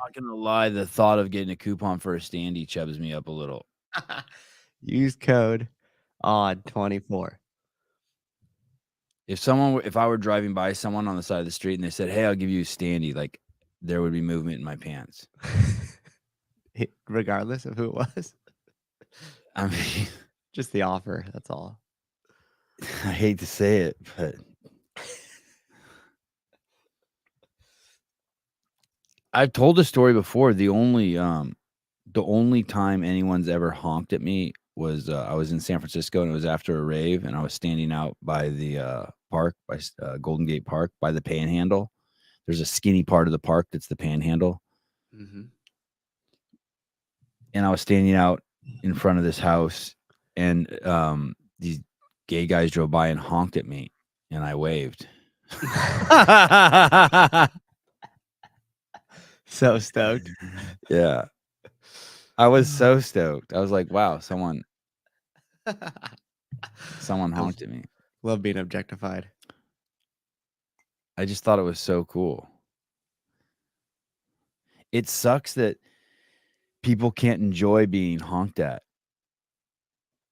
Not gonna lie, the thought of getting a coupon for a standee chubs me up a little. Use code ODD24. If I were driving by someone on the side of the street and they said, "Hey, I'll give you a standee," like there would be movement in my pants. Regardless of who it was. I mean, just the offer. That's all. I hate to say it, but I've told the story before. The only time anyone's ever honked at me was I was in San Francisco and it was after a rave and I was standing out by the park, by Golden Gate Park, by the Panhandle. There's a skinny part of the park that's the Panhandle. Mm-hmm. And I was standing out in front of this house and these gay guys drove by and honked at me and I waved. So stoked. Yeah. I was so stoked. I was like, wow, someone honked at me. Love being objectified. I just thought it was so cool. It sucks that people can't enjoy being honked at.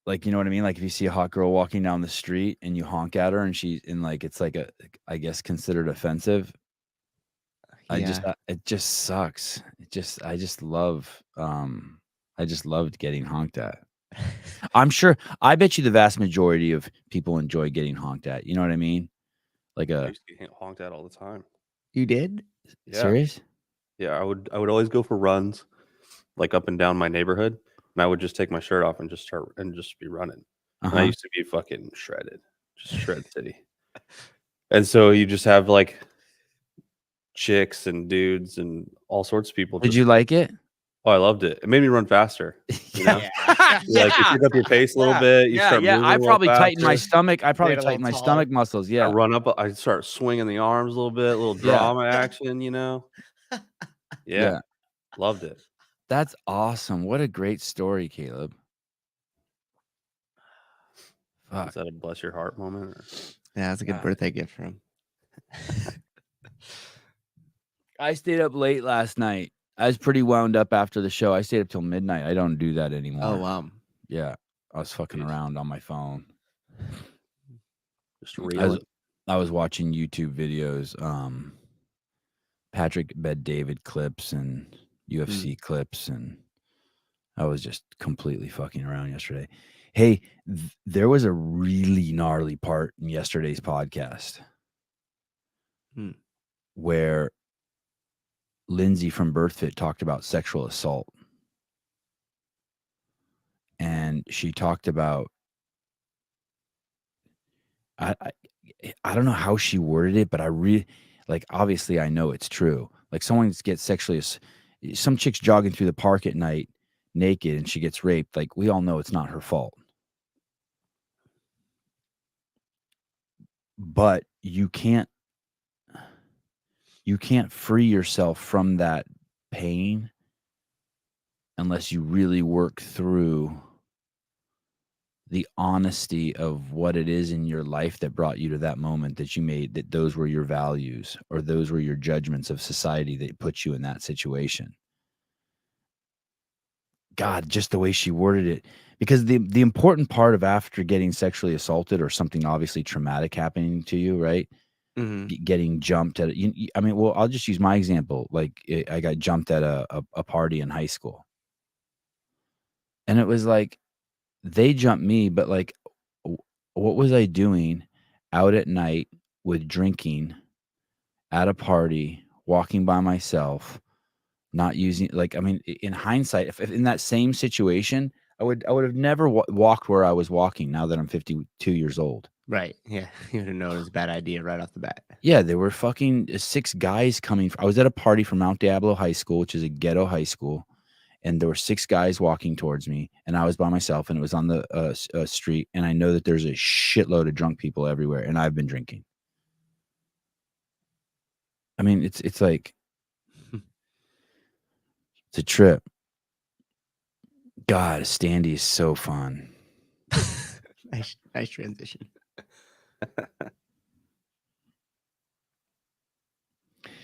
Like, you know what I mean? Like if you see a hot girl walking down the street and you honk at her and it's like I guess considered offensive. Yeah. It just sucks. I just loved getting honked at. I bet you the vast majority of people enjoy getting honked at. You know what I mean? Like I used to get honked at all the time. You did? Yeah. Serious? Yeah, I would always go for runs, like up and down my neighborhood, and I would just take my shirt off and just be running. And I used to be fucking shredded, just shred city. And so you just have like chicks and dudes and all sorts of people. Did you like it? Oh, I loved it. It made me run faster. You know? Like you pick up your pace a little bit. You start moving I probably tightened my faster. stomach. I probably tightened my stomach muscles. Yeah. I run up. I start swinging the arms a little bit, a little drama action. You know. Yeah. Loved it. That's awesome. What a great story, Caleb. Fuck. Is that a bless your heart moment? Or? Yeah, that's a good birthday gift for him. I stayed up late last night. I was pretty wound up after the show. I stayed up till midnight. I don't do that anymore. Oh, wow. Yeah. I was fucking around on my phone. Just real. I was watching YouTube videos, Patrick Bet-David clips and UFC clips, and I was just completely fucking around yesterday. Hey, there was a really gnarly part in yesterday's podcast where Lindsay from BIRTHFIT talked about sexual assault. And she talked about, I don't know how she worded it, but I really, like, obviously I know it's true. Like someone gets some chick's jogging through the park at night naked and she gets raped. Like we all know it's not her fault. But you can't free yourself from that pain unless you really work through the honesty of what it is in your life that brought you to that moment that you made, that those were your values or those were your judgments of society that put you in that situation. God, just the way she worded it. Because the important part of after getting sexually assaulted or something obviously traumatic happening to you, right? Getting jumped at well, I'll just use my example. Like I got jumped at a party in high school. And it was like, they jumped me, but like, what was I doing out at night with drinking at a party, walking by myself, not using, like, I mean, in hindsight, if in that same situation, I would have never walked where I was walking now that I'm 52 years old. Right. Yeah. You would have known it was a bad idea right off the bat. Yeah. There were fucking 6 guys coming. I was at a party from Mount Diablo High School, which is a ghetto high school. And there were 6 guys walking towards me and I was by myself and it was on the street. And I know that there's a shitload of drunk people everywhere and I've been drinking. I mean, it's like, it's a trip. God, a standee is so fun. Nice transition.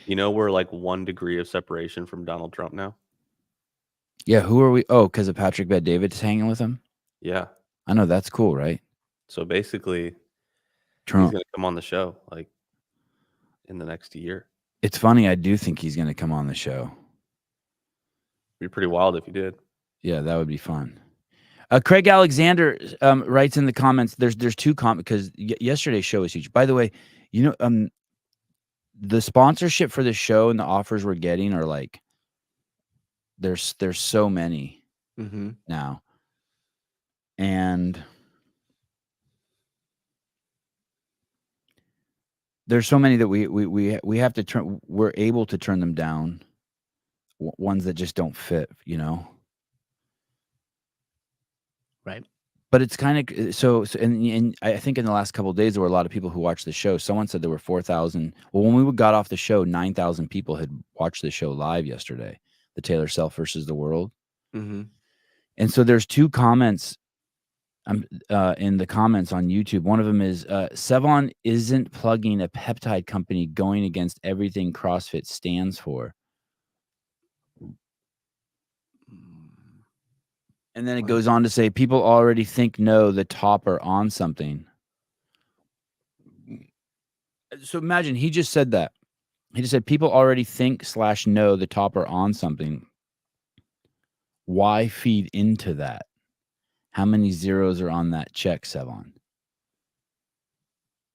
You know, we're like 1 degree of separation from Donald Trump now. Yeah, who are we? Oh, because of Patrick Bet-David's hanging with him? Yeah. I know, that's cool, right? So basically, Trump. he's going to come on the show like in the next year. It's funny. I do think he's going to come on the show. It'd be pretty wild if he did. Yeah, that would be fun. Craig Alexander writes in the comments. There's 2 comments because yesterday's show was huge. By the way, you know, the sponsorship for the show and the offers we're getting are like there's so many now, and there's so many that we have to turn. We're able to turn them down. Ones that just don't fit, you know. Right. But it's kind of so and I think in the last couple of days there were a lot of people who watched the show. Someone said there were 4,000. Well, when we got off the show, 9,000 people had watched the show live yesterday. The Taylor Self versus the World. And so there's 2 comments in the comments on YouTube. One of them is Sevan isn't plugging a peptide company going against everything CrossFit stands for. And then it goes on to say people already think the top are on something. So imagine he just said that. He just said people already think / know the top are on something. Why feed into that? How many zeros are on that check, Sevan?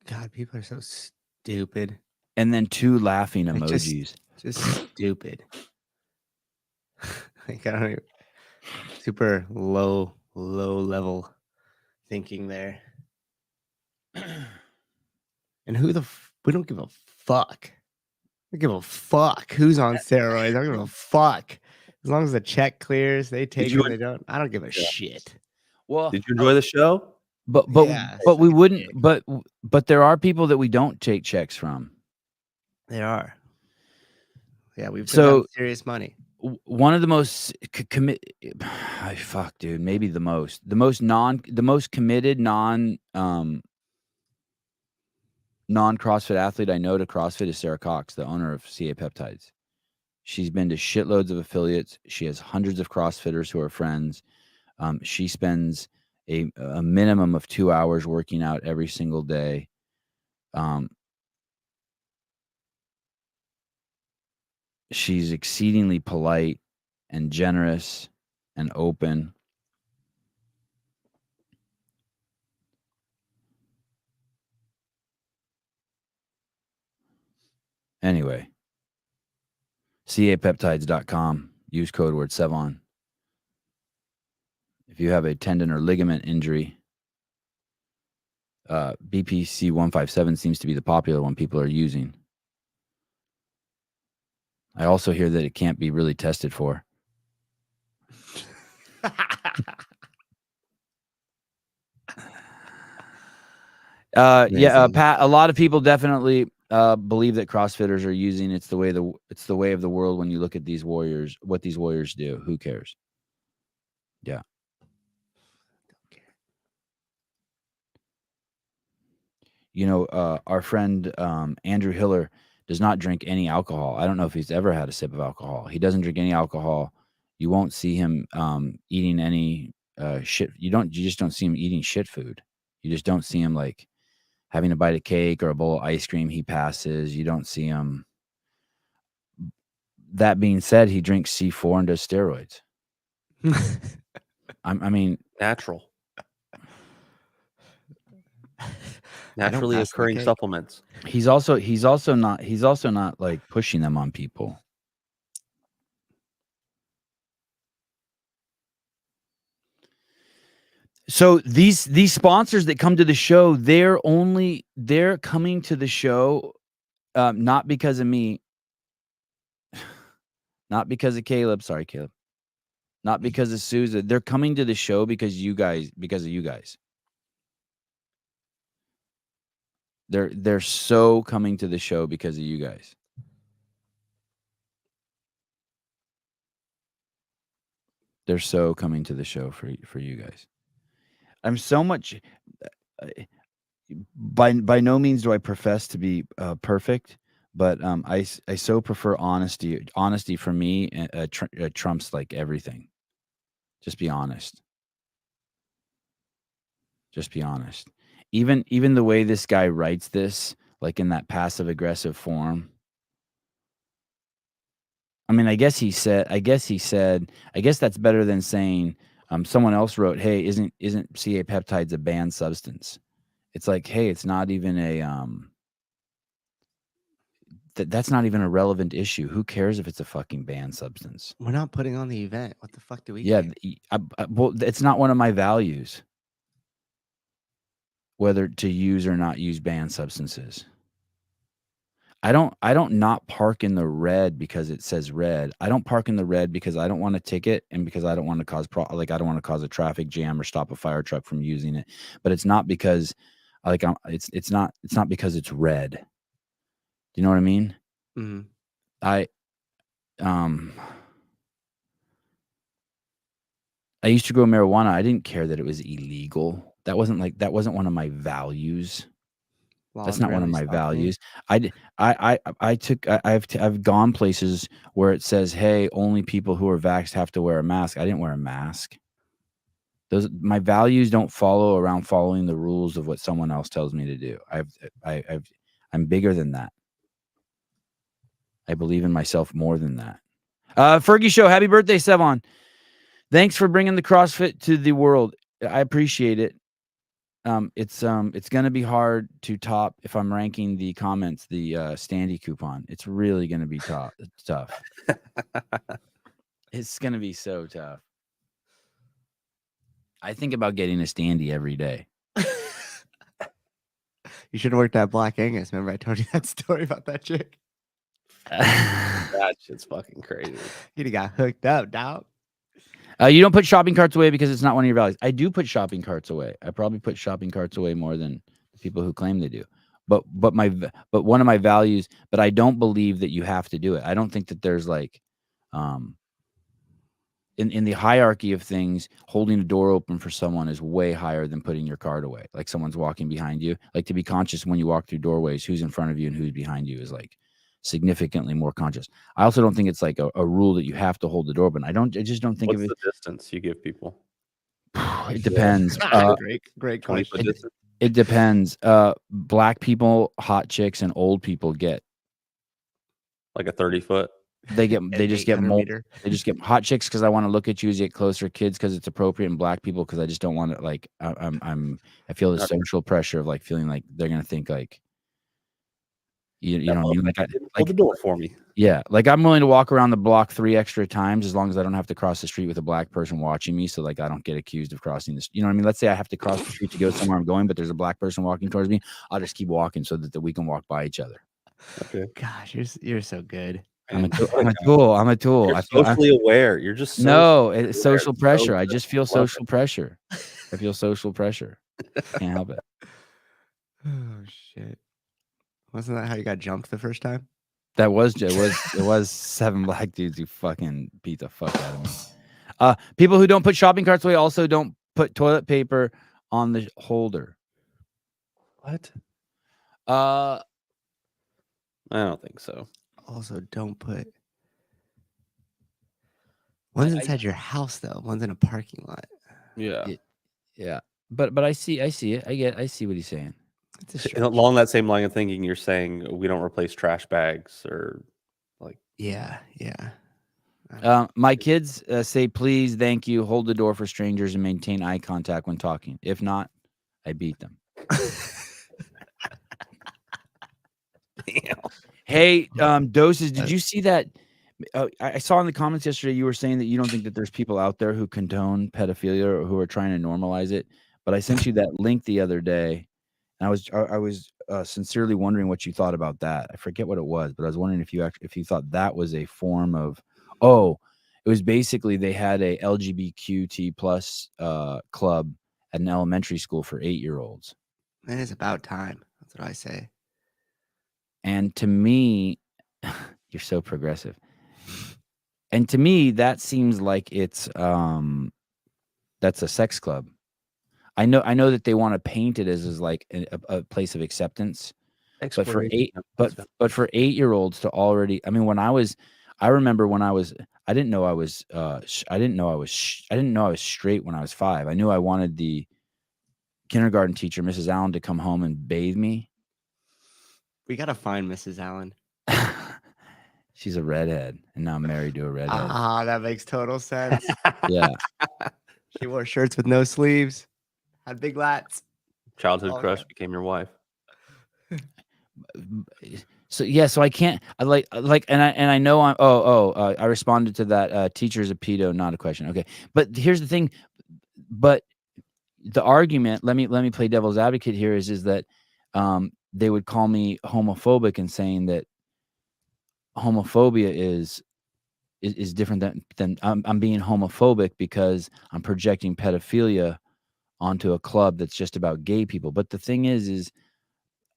God, people are so stupid. And then 2 laughing emojis. Just stupid. Like, I don't even, super low level thinking there. And we don't give a fuck. We give a fuck who's on steroids. I don't give a fuck. As long as the check clears, they take it, they don't. I don't give a shit. Well, did you enjoy the show? But we wouldn't. But there are people that we don't take checks from. There are. Yeah, we've so serious money. One of the most fuck, dude, maybe the most committed non-CrossFit athlete I know to CrossFit is Sarah Cox, the owner of CA Peptides. She's been to shitloads of affiliates. She has hundreds of CrossFitters who are friends. She spends a minimum of 2 hours working out every single day. She's exceedingly polite and generous and open. Anyway, capeptides.com. Use code word Sevan. If you have a tendon or ligament injury, BPC 157 seems to be the popular one people are using. I also hear that it can't be really tested for. Pat, a lot of people definitely believe that CrossFitters are using it's the way of the world when you look at these warriors, what these warriors do. Who cares? Yeah. You know, our friend Andrew Hiller does not drink any alcohol. I don't know if he's ever had a sip of alcohol. He doesn't drink any alcohol. You won't see him eating any shit. You just don't see him eating shit food. You just don't see him like having a bite of cake or a bowl of ice cream. He passes. You don't see him. That being said, he drinks C4 and does steroids. I mean, naturally occurring supplements. He's also not like pushing them on people. So these sponsors that come to the show, they're coming to the show not because of me, not because of Caleb. Sorry, Caleb. Not because of Souza. They're coming to the show because of you guys. They're so coming to the show because of you guys. They're so coming to the show for you guys. I'm so much. By no means do I profess to be perfect, But I so prefer honesty. Honesty for me trumps like everything. Just be honest. Just be honest. Even the way this guy writes this, like in that passive aggressive form. I mean, I guess that's better than saying, someone else wrote, "Hey, isn't CA peptides a banned substance?" It's like, hey, it's not even a that's not even a relevant issue. Who cares if it's a fucking banned substance? We're not putting on the event. What the fuck do we? Yeah, care? well, it's not one of my values whether to use or not use banned substances. I don't not park in the red because it says red. I don't park in the red because I don't want a ticket and because I don't want to cause I don't want to cause a traffic jam or stop a fire truck from using it. But it's not because it's not because it's red. Do you know what I mean? Mm-hmm. I used to grow marijuana. I didn't care that it was illegal. That wasn't one of my values. That's not one of my values. I've gone places where it says, "Hey, only people who are vaxxed have to wear a mask." I didn't wear a mask. My values don't follow around following the rules of what someone else tells me to do. I'm bigger than that. I believe in myself more than that. Fergie Show, happy birthday, Sevan. Thanks for bringing the CrossFit to the world. I appreciate it. It's going to be hard to top if I'm ranking the comments, the Standy coupon. It's really going to be tough. It's going to be so tough. I think about getting a Standy every day. You should have worked at Black Angus. Remember I told you that story about that chick? That shit's fucking crazy. You'd have got hooked up, dog. You don't put shopping carts away because it's not one of your values. I do put shopping carts away. I probably put shopping carts away more than the people who claim they do. But one of my values, but I don't believe that you have to do it. I don't think that there's like, in the hierarchy of things, holding a door open for someone is way higher than putting your cart away. Like someone's walking behind you. Like to be conscious when you walk through doorways, who's in front of you and who's behind you is like significantly more conscious. I also don't think it's like a rule that you have to hold the door open. I just don't think What's of it. the distance you give people? It depends. Great question. It depends. Black people, hot chicks, and old people get like a 30-foot. They just get more. They just get hot chicks because I want to look at you as you get closer. Kids because it's appropriate, and black people because I just don't want to like. I feel the social pressure of like feeling like they're gonna think like. You know what I mean? Like hold the door for me. Yeah, like I'm willing to walk around the block 3 extra times as long as I don't have to cross the street with a black person watching me, so like I don't get accused of crossing this. You know what I mean? Let's say I have to cross the street to go somewhere I'm going, but there's a black person walking towards me. I'll just keep walking so that we can walk by each other. Okay. Gosh, you're so good. I'm a tool. I'm a tool. You're socially aware. You're just it's social pressure. I just feel social pressure. I feel social pressure. Can't help it. Oh shit! Wasn't that how you got jumped the first time? It was 7 black dudes who fucking beat the fuck out of me. People who don't put shopping carts away also don't put toilet paper on the holder. What? I don't think so. Also, don't put. One's inside your house though. One's in a parking lot. Yeah. But I see it. I see what he's saying. Along that same line of thinking, you're saying we don't replace trash bags or like. Yeah. My kids say please, thank you, hold the door for strangers, and maintain eye contact when talking. If not, I beat them. Hey, Doses, did you see that? I saw in the comments yesterday you were saying that you don't think that there's people out there who condone pedophilia or who are trying to normalize it. But I sent you that link the other day, and I was sincerely wondering what you thought about that. I forget what it was, but I was wondering if you thought that was a form of. Oh, it was basically they had a LGBTQT plus club at an elementary school for 8-year-olds. Man, it's about time. That's what I say. And to me, you're so progressive. And to me, that seems like it's that's a sex club. I know that they want to paint it as like a place of acceptance, But for 8-year-olds to already, I mean, I remember when I didn't know I was straight when I was 5. I knew I wanted the kindergarten teacher, Mrs. Allen, to come home and bathe me. We gotta find Mrs. Allen. She's a redhead, and now I'm married to a redhead. Ah, that makes total sense. Yeah. She wore shirts with no sleeves, had big lats. Childhood crush became your wife. So yeah, so I can't. I like, and I know I'm. I responded to that. Teacher's a pedo, not a question. Okay, but here's the thing. But the argument. Let me play devil's advocate here. Is that they would call me homophobic and saying that homophobia is different than I'm being homophobic because I'm projecting pedophilia onto a club that's just about gay people. But the thing is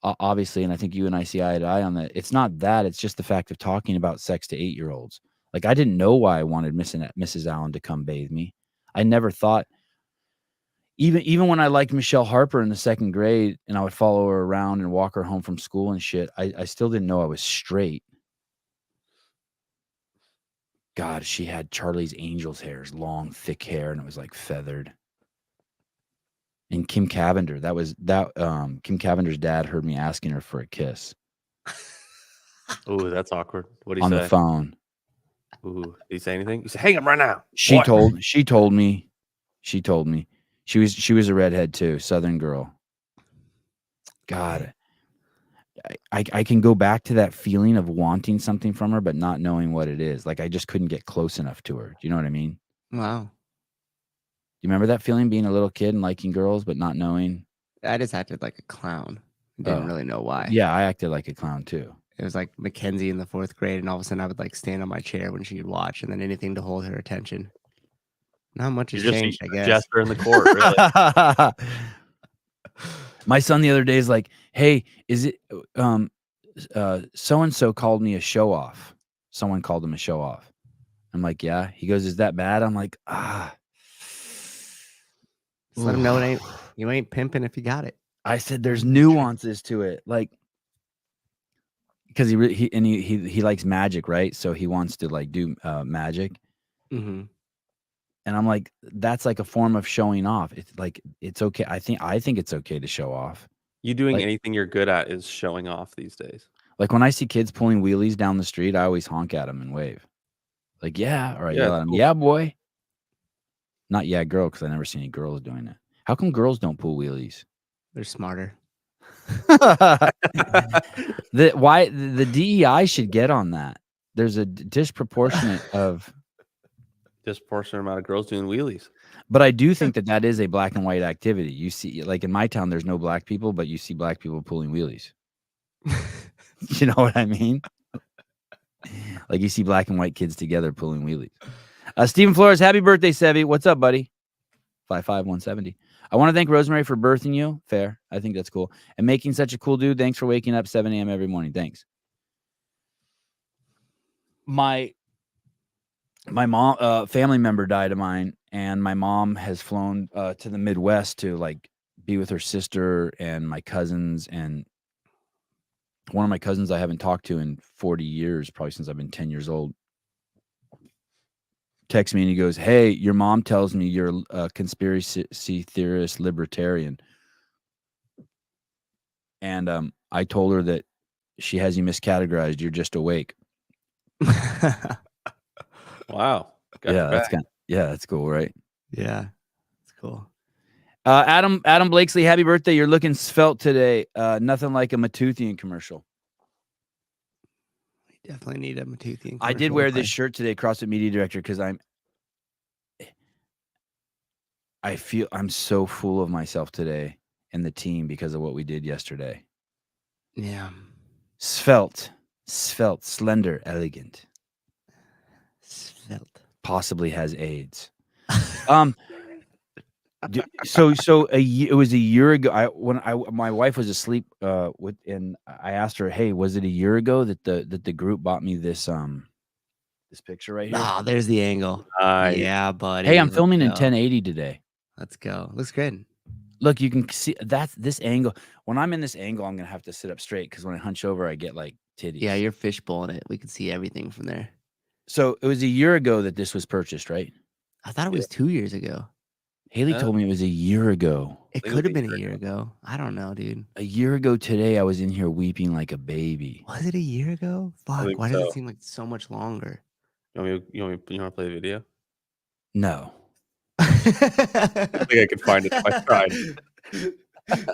obviously, and I think you and I see eye to eye on that, it's not that, it's just the fact of talking about sex to 8-year-olds. Like, I didn't know why I wanted Mrs. Allen to come bathe me. I never thought, even when I liked Michelle Harper in the 2nd grade and I would follow her around and walk her home from school and shit, I still didn't know I was straight. God, she had Charlie's Angels hair, long, thick hair, and it was like feathered. And Kim Cavender, Kim Cavender's dad heard me asking her for a kiss. Oh, that's awkward. What did he on say? The phone. Ooh, did he say anything? He said, "Hang him right now." She told me. She was a redhead too, Southern girl. God, I can go back to that feeling of wanting something from her, but not knowing what it is. Like, I just couldn't get close enough to her. Do you know what I mean? Wow. You remember that feeling, being a little kid and liking girls, but not knowing? I just acted like a clown. Didn't really know why. Yeah, I acted like a clown too. It was like Mackenzie in the 4th grade, and all of a sudden I would like stand on my chair when she'd watch, and then anything to hold her attention. Not much has changed, I guess. Jester in the court, really. My son the other day is like, "Hey, is it so and so called me a show off? Someone called him a show off." I'm like, "Yeah." He goes, "Is that bad?" I'm like, Just let him know you ain't pimping if you got it. I said, "There's nuances to it, like." Because he likes magic, right? So he wants to like do magic, Mm-hmm. and I'm like, that's like a form of showing off. It's like, it's okay. I think it's okay to show off. You doing anything you're good at is showing off these days. Like, when I see kids pulling wheelies down the street, I always honk at them and wave, like, yeah, or I yell at them, "Yeah, boy." Not "yeah, girl," because I never see any girls doing it. How come girls don't pull wheelies? They're smarter. The DEI should get on that. There's a disproportionate amount of girls doing wheelies. But I do think that is a black and white activity. You see, like in my town, there's no black people, but you see black people pulling wheelies. You know what I mean? Like, you see black and white kids together pulling wheelies. Stephen Flores, happy birthday, Sevi. What's up, buddy? 55170. I want to thank Rosemary for birthing you. Fair. I think that's cool. And making such a cool dude. Thanks for waking up 7 a.m. every morning. Thanks. My mom, family member died of mine, and my mom has flown to the Midwest to like be with her sister and my cousins. And one of my cousins I haven't talked to in 40 years, probably since I've been 10 years old, texts me and he goes, "Hey, your mom tells me you're a conspiracy theorist libertarian." And I told her that she has you miscategorized. You're just awake. Wow. That's cool, right? Yeah, it's cool. Adam Blakesley, happy birthday. You're looking svelte today. Nothing like a Matoothian commercial. We definitely need a Matoothian commercial. I did wear this shirt today, CrossFit Media Director, because I feel I'm so full of myself today and the team because of what we did yesterday. Yeah. Svelte, slender, elegant. Svelte. Possibly has AIDS. It was a year ago. When my wife was asleep, and I asked her, "Hey, was it a year ago that the group bought me this picture right here?" Oh, there's the angle. Yeah, buddy. Hey, I'm filming in 1080 today. Let's go. Looks good. Look, you can see that's this angle. When I'm in this angle, I'm gonna have to sit up straight because when I hunch over, I get like titties. Yeah, you're fishbowling it. We can see everything from there. So it was a year ago that this was purchased, right? I thought it was 2 years ago. Haley told me it was a year ago. It could have been a year ago. I don't know, dude. A year ago today, I was in here weeping like a baby. Was it a year ago? Fuck. Why does it seem like so much longer? You want to play the video? No. I think I could find it if I tried.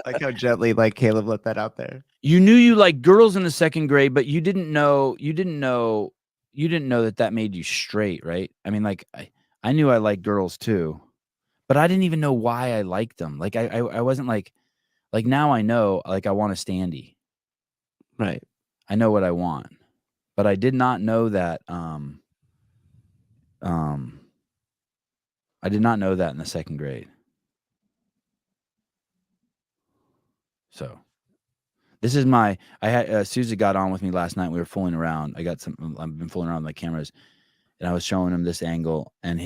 Like how gently like Caleb let that out there. You knew you liked girls in the second grade, but you didn't know that made you straight, right? I mean, like I knew I liked girls too, but I didn't even know why I liked them. Like I wasn't like now I know, like I want a standee. Right. I know what I want, but I did not know that. I did not know that in the second grade. So this is I had Susie got on with me last night. We were fooling around. I've been fooling around with my cameras, and I was showing him this angle, and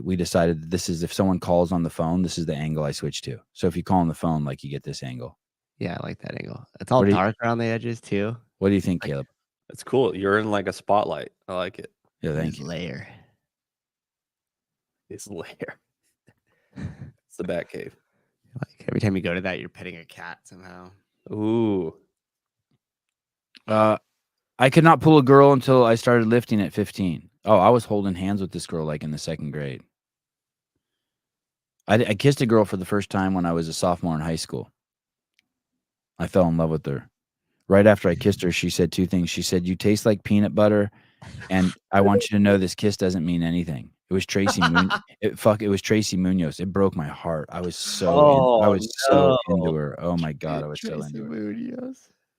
we decided that this is, if someone calls on the phone, this is the angle I switch to. So if you call on the phone, like, you get this angle. Yeah, I like that angle. It's all dark around the edges too. What do you think, Caleb? It's cool. You're in like a spotlight. I like it. Yeah, thank you. Layer. His lair. It's the bat cave. Like every time you go to that, you're petting a cat somehow. Ooh. I could not pull a girl until I started lifting at 15. Oh, I was holding hands with this girl like in the second grade. I kissed a girl for the first time when I was a sophomore in high school. I fell in love with her. Right after I kissed her, she said two things. She said, "You taste like peanut butter, and I want you to know this kiss doesn't mean anything." It was Tracy it was Tracy Munoz. It broke my heart. I was so so into her. Oh my God, I was so into her.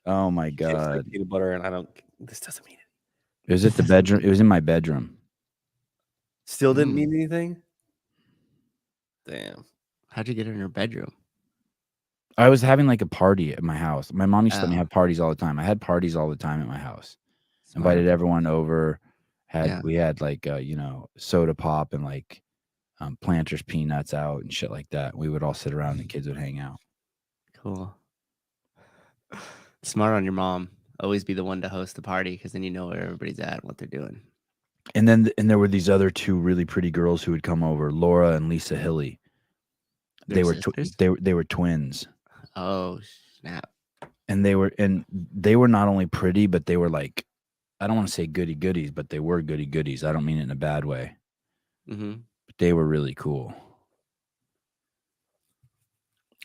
Oh my God. Like peanut butter, and this doesn't mean it. It was at the bedroom. It was in my bedroom. Still didn't mean anything? Damn. How'd you get her in her bedroom? I was having like a party at my house. My mom used to let me have parties all the time. I had parties all the time at my house. Invited everyone over. We had like soda pop and like Planters peanuts out and shit like that. We would all sit around and the kids would hang out. Cool. Smart on your mom. Always be the one to host the party, because then you know where everybody's at and what they're doing. And there were these other two really pretty girls who would come over, Laura and Lisa Hilly. They were twins. Oh snap! And they were not only pretty, but they were like, I don't want to say goody goodies, but they were goody goodies. I don't mean it in a bad way. Mm-hmm. But they were really cool.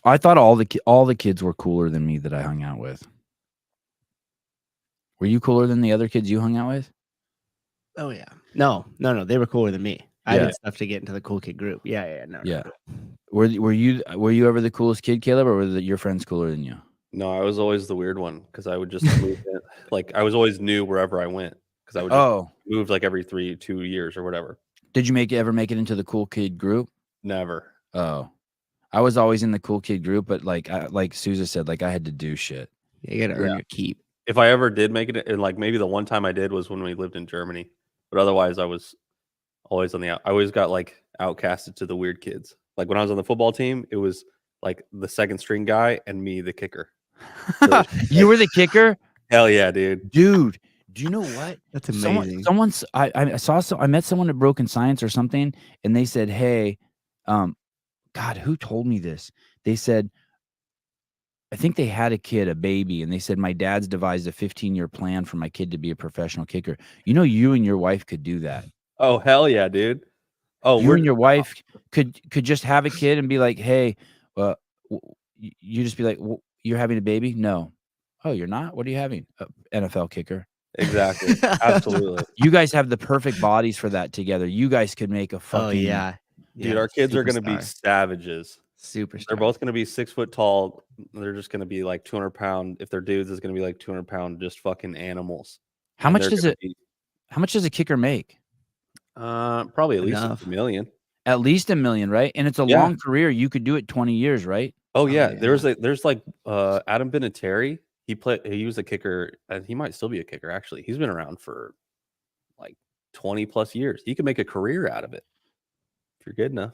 I thought all the kids were cooler than me that I hung out with. Were you cooler than the other kids you hung out with? Oh yeah. No. They were cooler than me. I did stuff to get into the cool kid group. Yeah. No. Were you ever the coolest kid, Caleb, or were your friends cooler than you? No, I was always the weird one because I would just move in. Like I was always new wherever I went because I would just move like every 2 years or whatever. Did you ever make it into the cool kid group? Never. Oh, I was always in the cool kid group, but like Susan said, like I had to do shit. Yeah, you got to earn your keep. If I ever did make it, and like maybe the one time I did was when we lived in Germany, but otherwise I was always on the out. I always got like outcasted to the weird kids. Like when I was on the football team, it was like the second string guy and me, the kicker. So you were the kicker? Hell yeah, dude. Dude, do you know what? That's amazing. I met someone at Broken Science or something, and they said, "Hey, God, who told me this?" They said, I think they had a baby, and they said, "My dad's devised a 15-year plan for my kid to be a professional kicker." You know, you and your wife could do that. Oh, hell yeah, dude. Oh, you and your wife could just have a kid and be like, "Hey, you just be like, you're having a baby?" "No." "Oh, you're not? What are you having?" "NFL kicker." Exactly. Absolutely. You guys have the perfect bodies for that together. You guys could make a fucking... Oh, yeah. Dude, our kids are going to be savages. Superstar. They're both going to be 6 foot tall. They're just going to be like 200 pound. If they're dudes, it's going to be like 200 pound, just fucking animals. How much does a kicker make? Probably at least $1 million. At least $1 million, right? And it's a long career. You could do it 20 years, right? Oh yeah. There's like Adam Vinatieri. He was a kicker, and he might still be a kicker. Actually, he's been around for like 20 plus years. He could make a career out of it if you're good enough.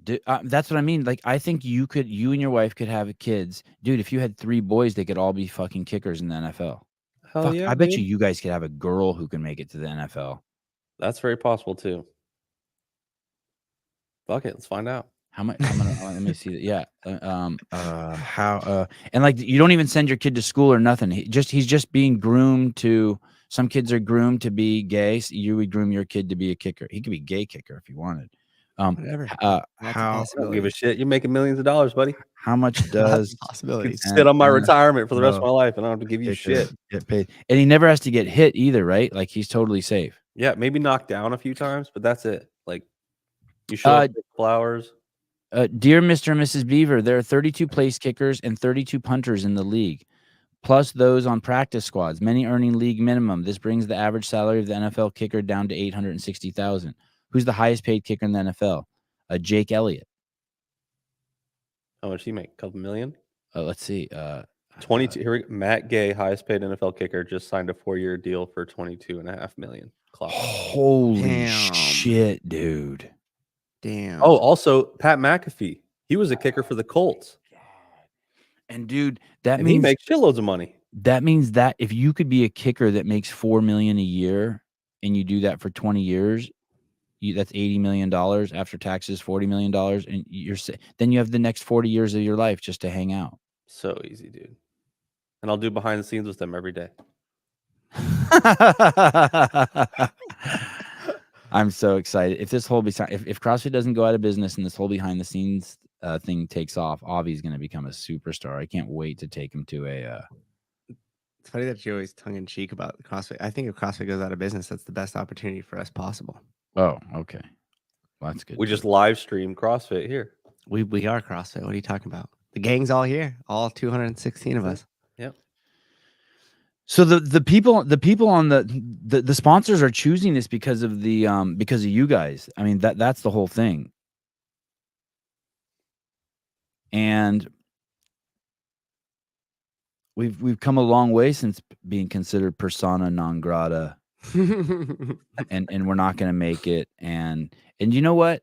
That's what I mean. Like, I think you and your wife could have kids. Dude, if you had 3 boys, they could all be fucking kickers in the NFL. Hell Fuck, yeah, I bet dude. you guys could have a girl who can make it to the NFL. That's very possible too. Fuck it, let's find out. How much? Let me see. Yeah. And like, you don't even send your kid to school or nothing. He's just being groomed to. Some kids are groomed to be gay. So you would groom your kid to be a kicker. He could be a gay kicker if he wanted. Whatever. I don't give a shit. You're making millions of dollars, buddy. How much does possibilities? Sit on my retirement for the rest of my life, and I don't have to give you shit. Get paid, and he never has to get hit either, right? Like, he's totally safe. Yeah, maybe knocked down a few times, but that's it. Like, you show up with flowers. Dear Mr. and Mrs. Beaver, there are 32 place kickers and 32 punters in the league, plus those on practice squads, many earning league minimum. This brings the average salary of the NFL kicker down to $860,000. Who's the highest paid kicker in the NFL? Jake Elliott. How much he make? A couple million? Let's see. 22. Here we go. Matt Gay, highest paid NFL kicker, just signed a 4-year deal for $22.5 million. Holy shit, dude. Damn. Oh, also Pat McAfee. He was a kicker for the Colts. And dude, means he makes shitloads of money. That means that if you could be a kicker that makes $4 million a year and you do that for 20 years, that's $80 million after taxes, $40 million, and then you have the next 40 years of your life just to hang out. So easy, dude. And I'll do behind the scenes with them every day. I'm so excited. If this whole if CrossFit doesn't go out of business and this whole behind the scenes thing takes off, Avi's going to become a superstar. I can't wait to take him to a. It's funny that you're always tongue in cheek about the CrossFit. I think if CrossFit goes out of business, that's the best opportunity for us possible. Oh, okay. Well, that's good. We just live stream CrossFit here. We are CrossFit. What are you talking about? The gang's all here, all 216 of us. Yep. So the people on the sponsors are choosing this because of you guys. I mean, that's the whole thing. And we've come a long way since being considered persona non grata. and we're not going to make it. And you know what?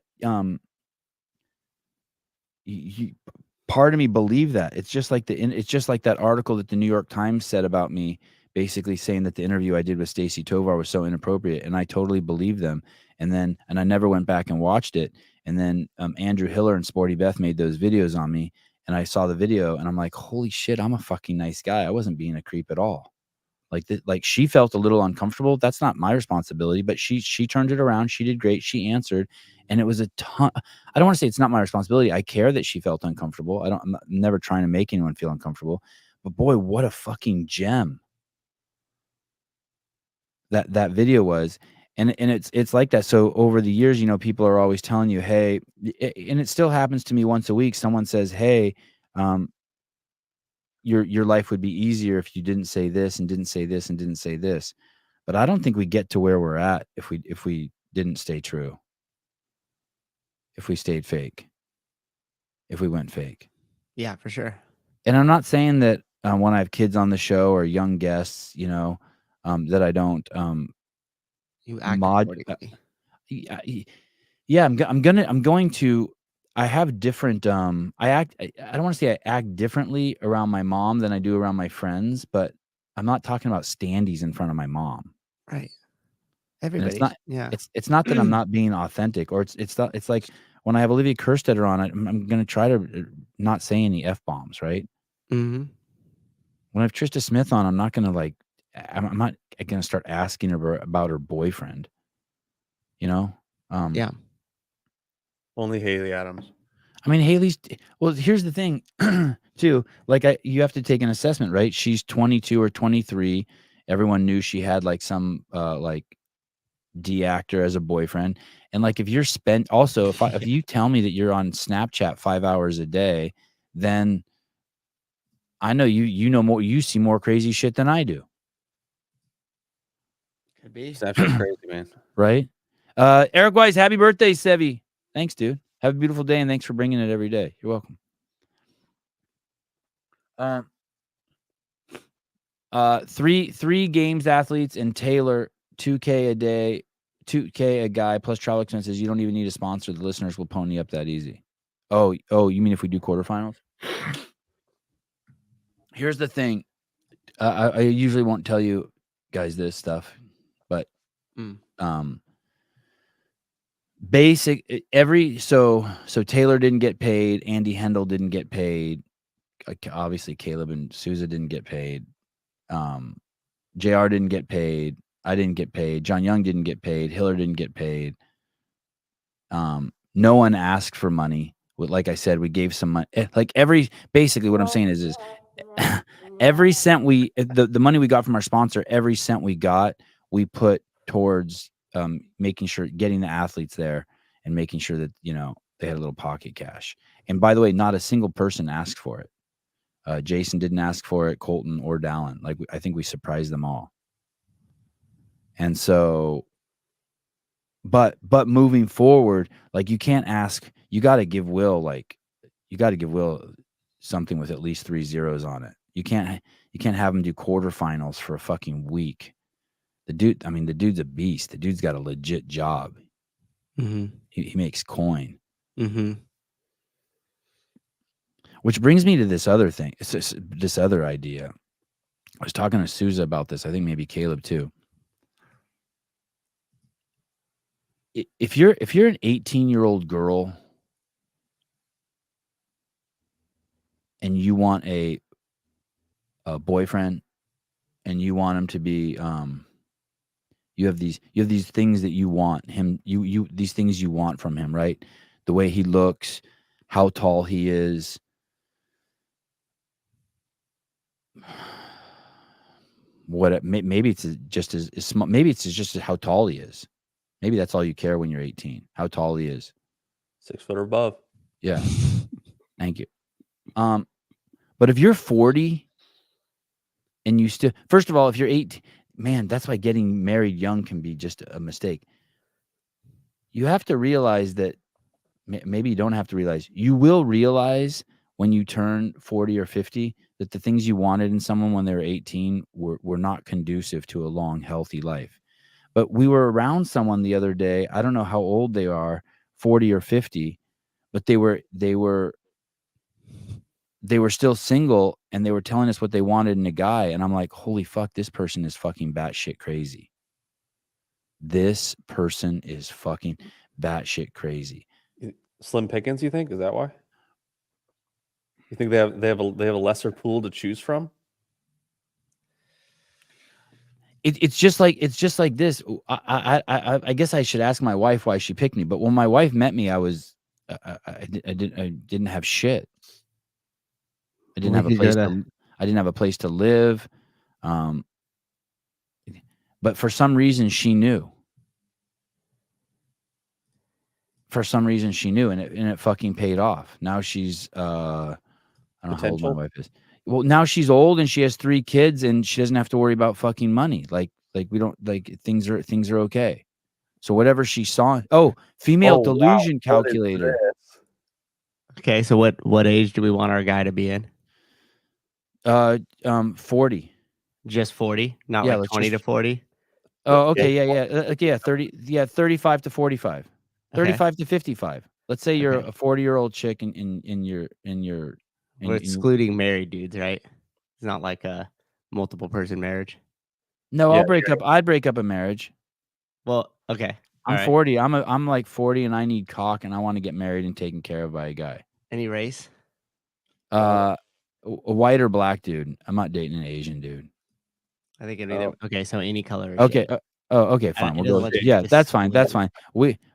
Part of me believe that. It's just like that article that the New York Times said about me, basically saying that the interview I did with Stacey Tovar was so inappropriate, and I totally believed them. And I never went back and watched it. And then Andrew Hiller and Sporty Beth made those videos on me, and I saw the video, and I'm like, holy shit, I'm a fucking nice guy. I wasn't being a creep at all. Like she felt a little uncomfortable. That's not my responsibility, but she turned it around. She did great. She answered, and it was a ton. I don't want to say it's not my responsibility. I care that she felt uncomfortable. I'm never trying to make anyone feel uncomfortable, but boy, what a fucking gem that video was. And it's like that. So over the years, people are always telling you, hey, and it still happens to me once a week. Someone says, hey, your life would be easier if you didn't say this and didn't say this and didn't say this. But I don't think we get to where we're at if we didn't stay true. If we stayed fake. If we went fake. Yeah, for sure. And I'm not saying that when I have kids on the show or young guests, that I don't you act accordingly. Yeah, I'm going to. I have different. I don't want to say I act differently around my mom than I do around my friends, but I'm not talking about standees in front of my mom. Right. Everybody. It's not. Yeah. It's not that I'm not being authentic, or it's like when I have Olivia Kerstetter on, I'm going to try to not say any F-bombs, right? Mm-hmm. When I have Trista Smith on, I'm not going to I'm not going to start asking her about her boyfriend. Yeah. Only Haley Adams. I mean, here's the thing too. You have to take an assessment, right? She's 22 or 23. Everyone knew she had some D actor as a boyfriend. And if you're if you tell me that you're on Snapchat 5 hours a day, then I know you know more, you see more crazy shit than I do. Could be. Snapchat's crazy, man. Right? Eric Wise, happy birthday, Sevi. Thanks, dude. Have a beautiful day, and thanks for bringing it every day. You're welcome. 3 games athletes and Taylor, $2K a day, $2K a guy plus travel expenses. You don't even need a sponsor. The listeners will pony up that easy. Oh, you mean if we do quarterfinals? Here's the thing. I usually won't tell you guys this stuff, but so Taylor didn't get paid, Andy Hendel didn't get paid. Obviously, Caleb and Souza didn't get paid. JR didn't get paid. I didn't get paid. John Young didn't get paid. Hiller didn't get paid. No one asked for money. Like I said, we gave some money. Like basically what I'm saying is every cent the money we got from our sponsor, every cent we got, we put towards making sure getting the athletes there and making sure that, they had a little pocket cash. And by the way, not a single person asked for it. Jason didn't ask for it, Colten or Dallin. Like, I think we surprised them all. And so, but moving forward, like, you can't ask, you got to give Will something with at least 3 zeros on it. You can't have him do quarterfinals for a fucking week. The dude's a beast. The dude's got a legit job. He makes coin. Which brings me to this other thing. This other idea. I was talking to Souza about this. I think maybe Caleb too. If you're an 18-year-old girl and you want a boyfriend and you want him to be you have these things that you want him these things you want from him, right? The way he looks, how tall he is. Maybe it's just as small. Maybe it's just how tall he is. Maybe that's all you care when you're 18, how tall he is. 6 foot or above. Yeah. Thank you. But if you're 40 and you still, first of all, if you're 18, man, that's why getting married young can be just a mistake. You have to realize that, maybe you don't have to realize, you will realize when you turn 40 or 50 that the things you wanted in someone when they were 18 were not conducive to a long, healthy life. But we were around someone the other day, I don't know how old they are, 40 or 50, but they were still single, and they were telling us what they wanted in a guy, and I'm like, holy fuck, this person is fucking batshit crazy. This person is fucking batshit crazy. Slim pickings, you think? Is that why? You think they have a lesser pool to choose from? It's just like this. I guess I should ask my wife why she picked me. But when my wife met me, I didn't have shit. I didn't have a place I didn't have a place to live. But for some reason she knew. And it fucking paid off. Now she's I don't know how old my wife is. Well, now she's old and she has 3 kids and she doesn't have to worry about fucking money. Like we don't, like, things are okay. So whatever she saw, female delusion calculator. Okay, so what age do we want our guy to be in? 40. Just 40, not like 20 to 40. Oh, okay, yeah, 30, 35 to 45, 35 to 55. Let's say you're a 40-year-old chick in your. We're excluding married dudes, right? It's not like a multiple person marriage. No, I'd break up a marriage. Well, okay. I'm 40. I'm like 40 and I need cock and I want to get married and taken care of by a guy. Any race? A white or black dude. I'm not dating an Asian dude. I think either. Okay, so any color. Okay. Okay, fine. We'll go. Yeah, that's fine. That's fine.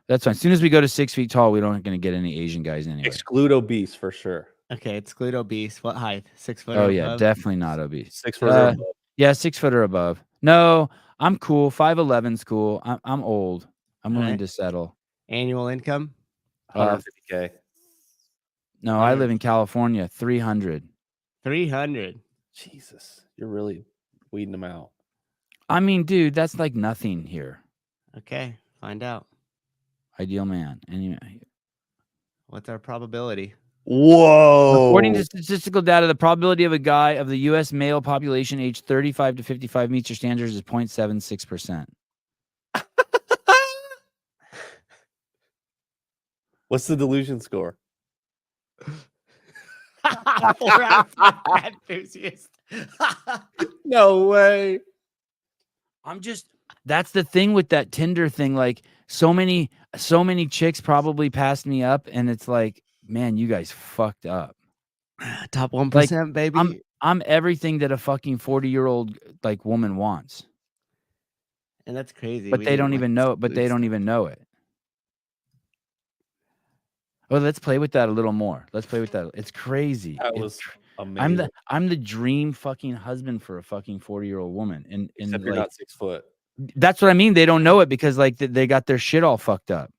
That's fine. As soon as we go to 6 feet tall, we don't going to get any Asian guys anyway. Exclude obese for sure. Okay, exclude obese. What height? 6 foot? Oh yeah, definitely not obese. 6 foot or above. Yeah, 6 foot or above. No, I'm cool. 5'11's cool. I'm old. I'm willing to settle. Annual income? 150K. No, I live in California. 300. 300. Jesus, you're really weeding them out. I mean, dude, that's like nothing here. Okay, find out. Ideal man. Anyway, what's our probability? Whoa! According to statistical data, the probability of a guy of the U.S. male population aged 35 to 55 meets your standards is 0.76%. What's the delusion score? 4 fat enthusiast. No way. That's the thing with that Tinder thing. Like so many chicks probably passed me up, and it's like, man, you guys fucked up. Top 1%, Like, baby. I'm everything that a fucking 40-year-old like woman wants. And that's crazy. But they don't even know it. But they don't even know it. Oh, let's play with that a little more. Let's play with that. It's crazy. That was amazing. I'm the dream fucking husband for a fucking 40-year-old woman. And Except you're like, not 6 foot. that's what I mean. They don't know it because like they got their shit all fucked up.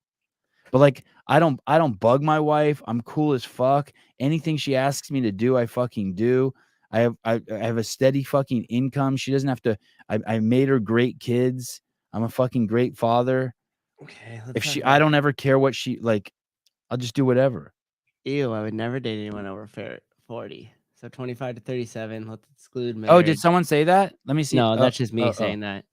But like, I don't bug my wife. I'm cool as fuck. Anything she asks me to do, I fucking do. I have a steady fucking income. She doesn't have to. I made her great kids. I'm a fucking great father. Okay. I don't ever care what she like. I'll just do whatever. Ew, I would never date anyone over 40. So 25 to 37. Let's exclude marriage. Oh, did someone say that? Let me see. No, that's just me saying that.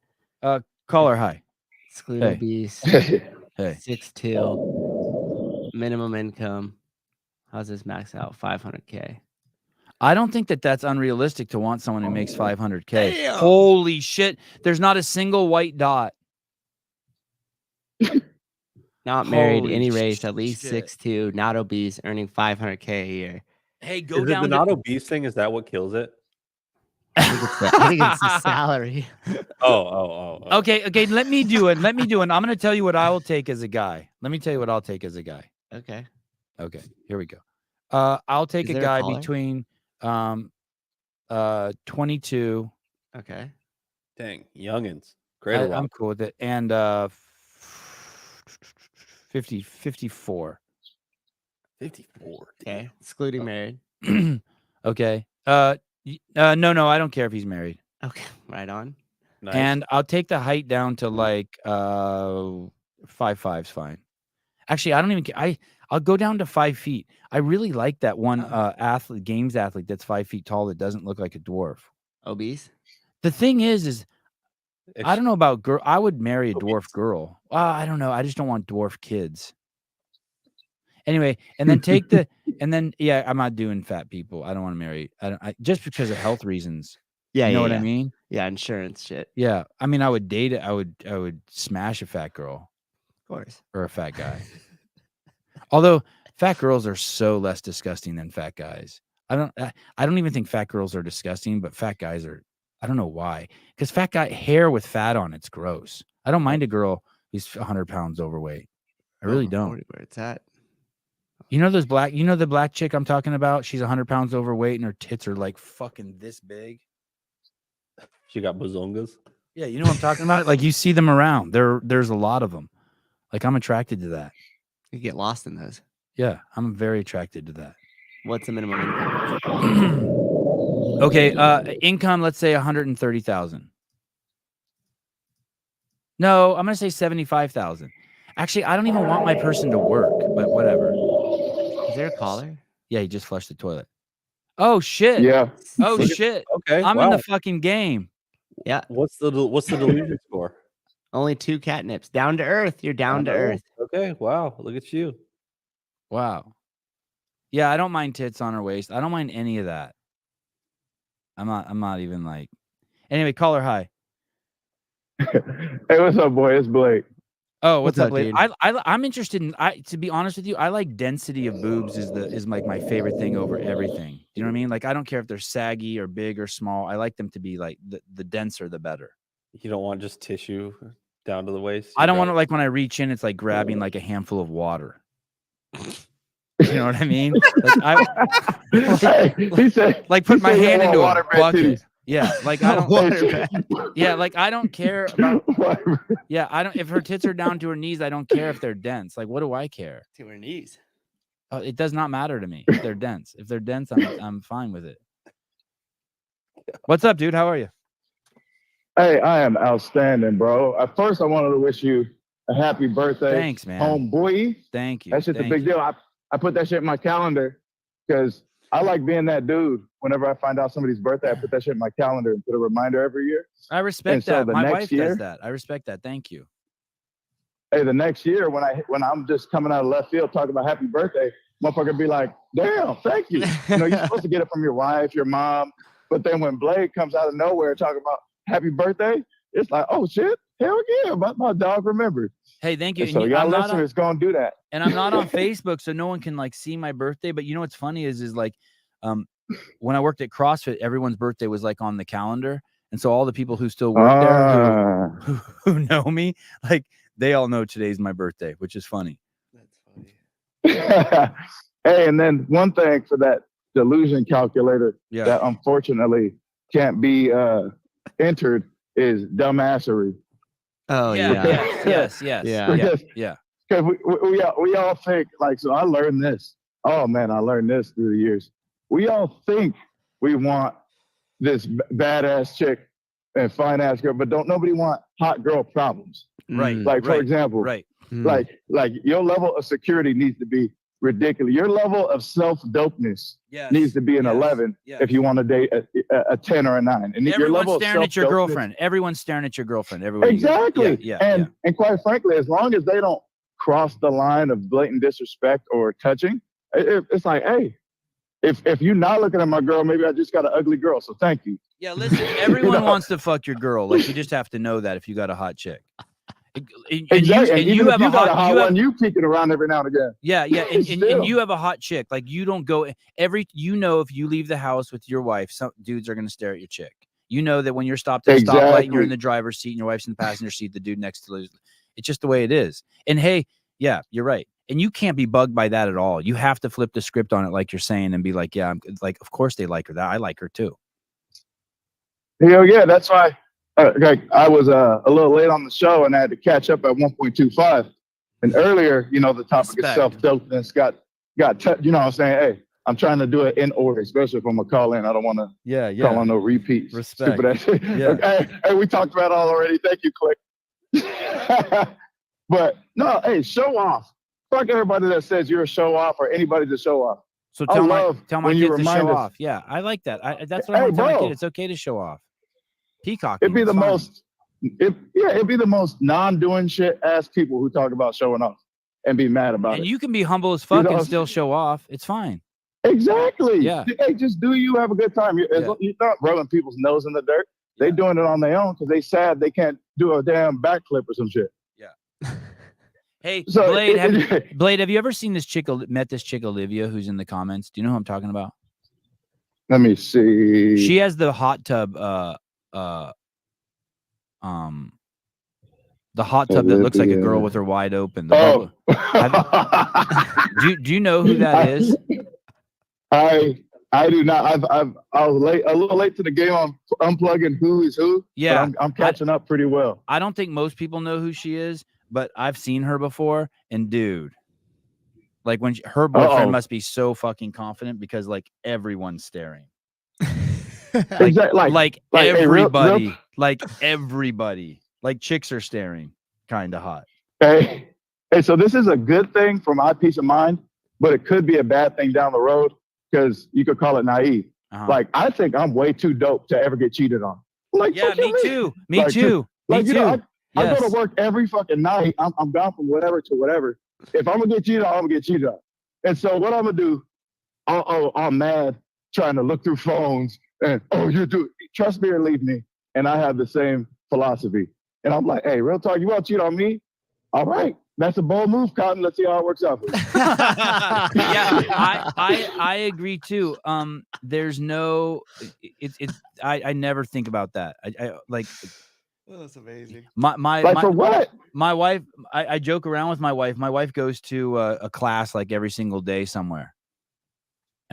Caller, hi. Exclude obese. Hey. 6'2". Minimum income. How's this max out? 500K. I don't think that's unrealistic to want someone who makes 500K. Damn. Holy shit. There's not a single white dot. Not married, Holy any race, at least shit. 6'2", not obese, earning 500K a year. Hey, go Is down it the to not obese thing? Is that what kills it? I think it's the salary. Oh. Okay. Let me do it. I'm going to tell you what I will take as a guy. Let me tell you what I'll take as a guy. Okay. Here we go. I'll take a guy between 22. Okay. Dang, youngins. Great. I'm cool with it. And 54. 54. Okay. Excluding married. Okay. No, I don't care if he's married. Okay. Right on. Nice. And I'll take the height down to like 5'5" fine. Actually, I don't even care. I'll go down to 5 feet. I really like that one games athlete that's 5 feet tall that doesn't look like a dwarf. Obese? The thing is I don't know about girl. I would marry a dwarf girl. I don't know. I just don't want dwarf kids. Anyway, and then I'm not doing fat people. I don't want to marry. I just because of health reasons. Yeah, you know what yeah. I mean? Yeah, insurance shit. Yeah, I mean, I would date it. I would smash a fat girl, of course, or a fat guy. Although fat girls are so less disgusting than fat guys. I don't even think fat girls are disgusting, but fat guys are. I don't know why. Because fat guy hair with fat on it's gross. I don't mind a girl who's 100 pounds overweight. I really don't. Where it's at. You know the black chick I'm talking about? She's 100 pounds overweight and her tits are like fucking this big. She got bazongas. Yeah, you know what I'm talking about? Like you see them around. There's a lot of them. Like I'm attracted to that. You get lost in those. Yeah, I'm very attracted to that. What's the minimum income? Okay, income, let's say 130,000. No, I'm gonna say 75,000. Actually, I don't even want my person to work, but whatever. Is there a caller? Yeah, he just flushed the toilet. Oh shit. Yeah. Oh shit. Okay. I'm in the fucking game. Yeah. What's the delusion score? Only 2 catnips. Down to earth. You're down to earth. Okay. Wow. Look at you. Wow. Yeah, I don't mind tits on her waist. I don't mind any of that. I'm not even like. Anyway, call her hi. Hey, what's up, boy? It's Blake. Oh, what's up, dude? I'm interested in. To be honest with you, I like density of boobs is like my favorite thing over everything. You know what I mean? Like I don't care if they're saggy or big or small. I like them to be like the denser the better. You don't want just tissue down to the waist. I don't want to like when I reach in, it's like grabbing like a handful of water. You know what I mean? He said, like put my hand into a bucket. Titties. Yeah, like I don't. Yeah, like I don't care about. Yeah, I don't. If her tits are down to her knees, I don't care if they're dense. Like, what do I care? To her knees. It does not matter to me if they're dense. If they're dense, I'm fine with it. What's up, dude? How are you? Hey, I am outstanding, bro. At first, I wanted to wish you a happy birthday. Thanks, man. Homeboy. Thank you. That shit's a big deal. I put that shit in my calendar because I like being that dude. Whenever I find out somebody's birthday, I put that shit in my calendar and put a reminder every year. I respect so that. My wife does that. I respect that. Thank you. Hey, the next year when I'm just coming out of left field talking about happy birthday, motherfucker be like, damn, thank you. You know, you're supposed to get it from your wife, your mom. But then when Blade comes out of nowhere talking about happy birthday, it's like, oh shit, hell yeah, my dog remembered. Hey, thank you. And so y'all listeners gonna do that. And I'm not on Facebook, so no one can like see my birthday. But you know what's funny is like, when I worked at CrossFit, everyone's birthday was like on the calendar, and so all the people who still work there who know me, like they all know today's my birthday, which is funny. That's funny. Hey, and then one thing for that delusion calculator that unfortunately can't be entered is dumbassery. Oh Yes. Because we all think like, so I learned this. Oh man, I learned this through the years. We all think we want this badass chick and fine ass girl, but nobody want hot girl problems. Right. Like for example, like your level of security needs to be ridiculous. Your level of self-dopeness needs to be an 11 if you want to date a 10 or a 9. And your level of staring at your girlfriend. Everyone's staring at your girlfriend. Everywhere exactly. And quite frankly, as long as they don't cross the line of blatant disrespect or touching, it's like, hey, if you're not looking at my girl, maybe I just got an ugly girl. So thank you. Yeah, listen, everyone wants to fuck your girl. Like you just have to know that if you got a hot chick. And you have a hot one, you peeking around every now and again. Yeah. And you have a hot chick. Like you don't go if you leave the house with your wife, some dudes are gonna stare at your chick. You know that when you're stopped at a stoplight and you're in the driver's seat and your wife's in the passenger seat, the dude next to you, it's just the way it is. And hey, yeah, you're right. And you can't be bugged by that at all. You have to flip the script on it, like you're saying, and be like, yeah, I'm like, of course they like her. That I like her too. Hell yeah, that's why. I was a little late on the show and I had to catch up at 1.25. And earlier, you know, the topic of self-dopeness got you know what I'm saying? Hey, I'm trying to do it in order, especially if I'm going to call in. I don't want to call on no repeats. Respect. Stupid ass. Yeah. Hey, we talked about it all already. Thank you, Click. But no, hey, show off. Fuck everybody that says you're a show off or anybody to show off. So tell my kids to show off. Yeah, I like that. That's what I want to tell my kid. It's okay to show off. Peacock. It'd be the most non-doing shit ass people who talk about showing off and be mad about it. And you can be humble as fuck and still show off. It's fine. Exactly. Yeah. Hey, just do you have a good time. You're not rubbing people's nose in the dirt. They doing it on their own because they sad they can't do a damn backflip or some shit. Yeah. Hey, so Blade, have you ever seen this chick, met this chick Olivia who's in the comments? Do you know who I'm talking about? Let me see. She has the hot tub the hot tub that looks like a girl with her wide open. Do you know who that is? I do not. I was late, a little late to the game on unplugging who is who. Yeah, I'm catching up pretty well. I don't think most people know who she is, but I've seen her before. And dude, like when her boyfriend must be so fucking confident because like everyone's staring. like everybody, like everybody, like chicks are staring, kind of hot. Hey, so this is a good thing for my peace of mind, but it could be a bad thing down the road because you could call it naive. Like I think I'm way too dope to ever get cheated on. Like yeah, me too. Me too. Like you know, I go to work every fucking night. I'm gone from whatever to whatever. If I'm gonna get cheated on, I'm gonna get cheated on. And so what I'm gonna do? I'm mad trying to look through phones. And you do trust me or leave me. And I have the same philosophy. And I'm like, hey, real talk, you want to cheat on me? All right. That's a bold move, Colten. Let's see how it works out. Yeah, I agree too. There's no I never think about that. I like that's amazing. For what? My wife, I joke around with my wife. My wife goes to a class like every single day somewhere.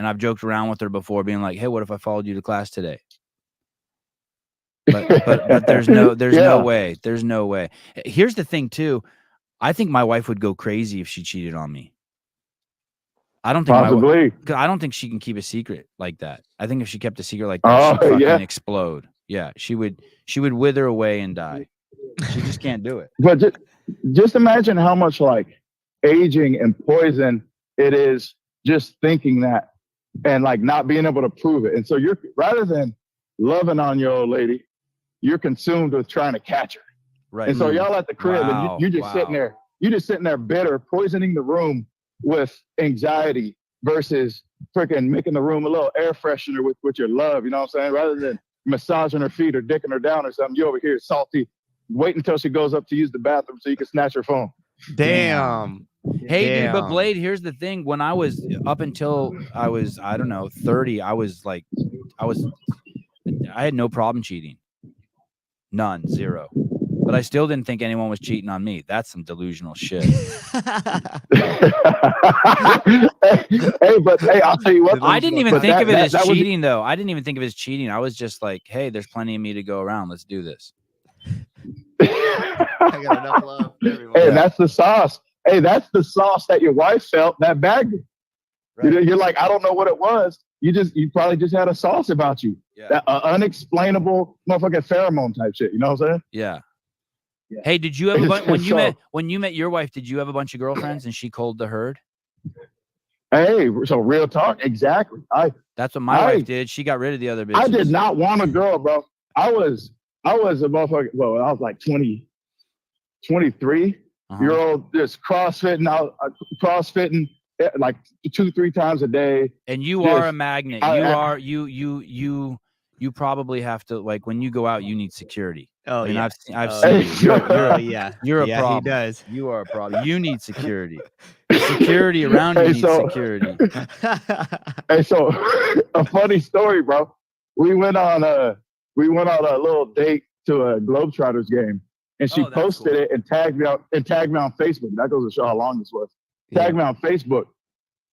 And I've joked around with her before being like, hey, what if I followed you to class today? But there's no way. There's no way. Here's the thing too. I think my wife would go crazy if she cheated on me. I don't think I don't think she can keep a secret like that. I think if she kept a secret like that, she'd fucking explode. Yeah, she would wither away and die. She just can't do it. But just imagine how much like aging and poison it is just thinking that. And like not being able to prove it. And so you're rather than loving on your old lady, you're consumed with trying to catch her. Right. And so y'all at the crib and you're just sitting there. You're just sitting there bitter, poisoning the room with anxiety versus freaking making the room a little air freshener with your love. You know what I'm saying? Rather than massaging her feet or dicking her down or something, you over here salty, wait until she goes up to use the bathroom so you can snatch her phone. Damn. Hey, dude, but Blade, here's the thing. When I was up until I was, I don't know, 30, I had no problem cheating. None, zero. But I still didn't think anyone was cheating on me. That's some delusional shit. Hey, but I'll tell you what. I didn't even think of it as cheating, though. I didn't even think of it as cheating. I was just like, hey, there's plenty of me to go around. Let's do this. I got enough love for everyone. Hey, that's the sauce. Hey, that's the sauce that your wife felt that bagged you. Right. You're like, I don't know what it was. You probably just had a sauce about you. Yeah. That unexplainable motherfucking pheromone type shit. You know what I'm saying? Yeah. Hey, did you have when you met your wife? Did you have a bunch of girlfriends and she culled the herd? Hey, so real talk, exactly. That's what my wife did. She got rid of the other bitches. I did not want a girl, bro. I was a motherfucker. Well, I was like 23-year-old, just crossfitting like 2-3 times a day. And you are a magnet. You probably have to, like, when you go out, you need security. Oh, I mean, yeah. I've seen you. You're a problem. He does. You are a problem. You need security. Security around you needs security. Hey, so a funny story, bro. We went on a little date to a Globetrotters game, and she posted it and tagged me on Facebook. That goes to show how long this was. Tagged me on Facebook,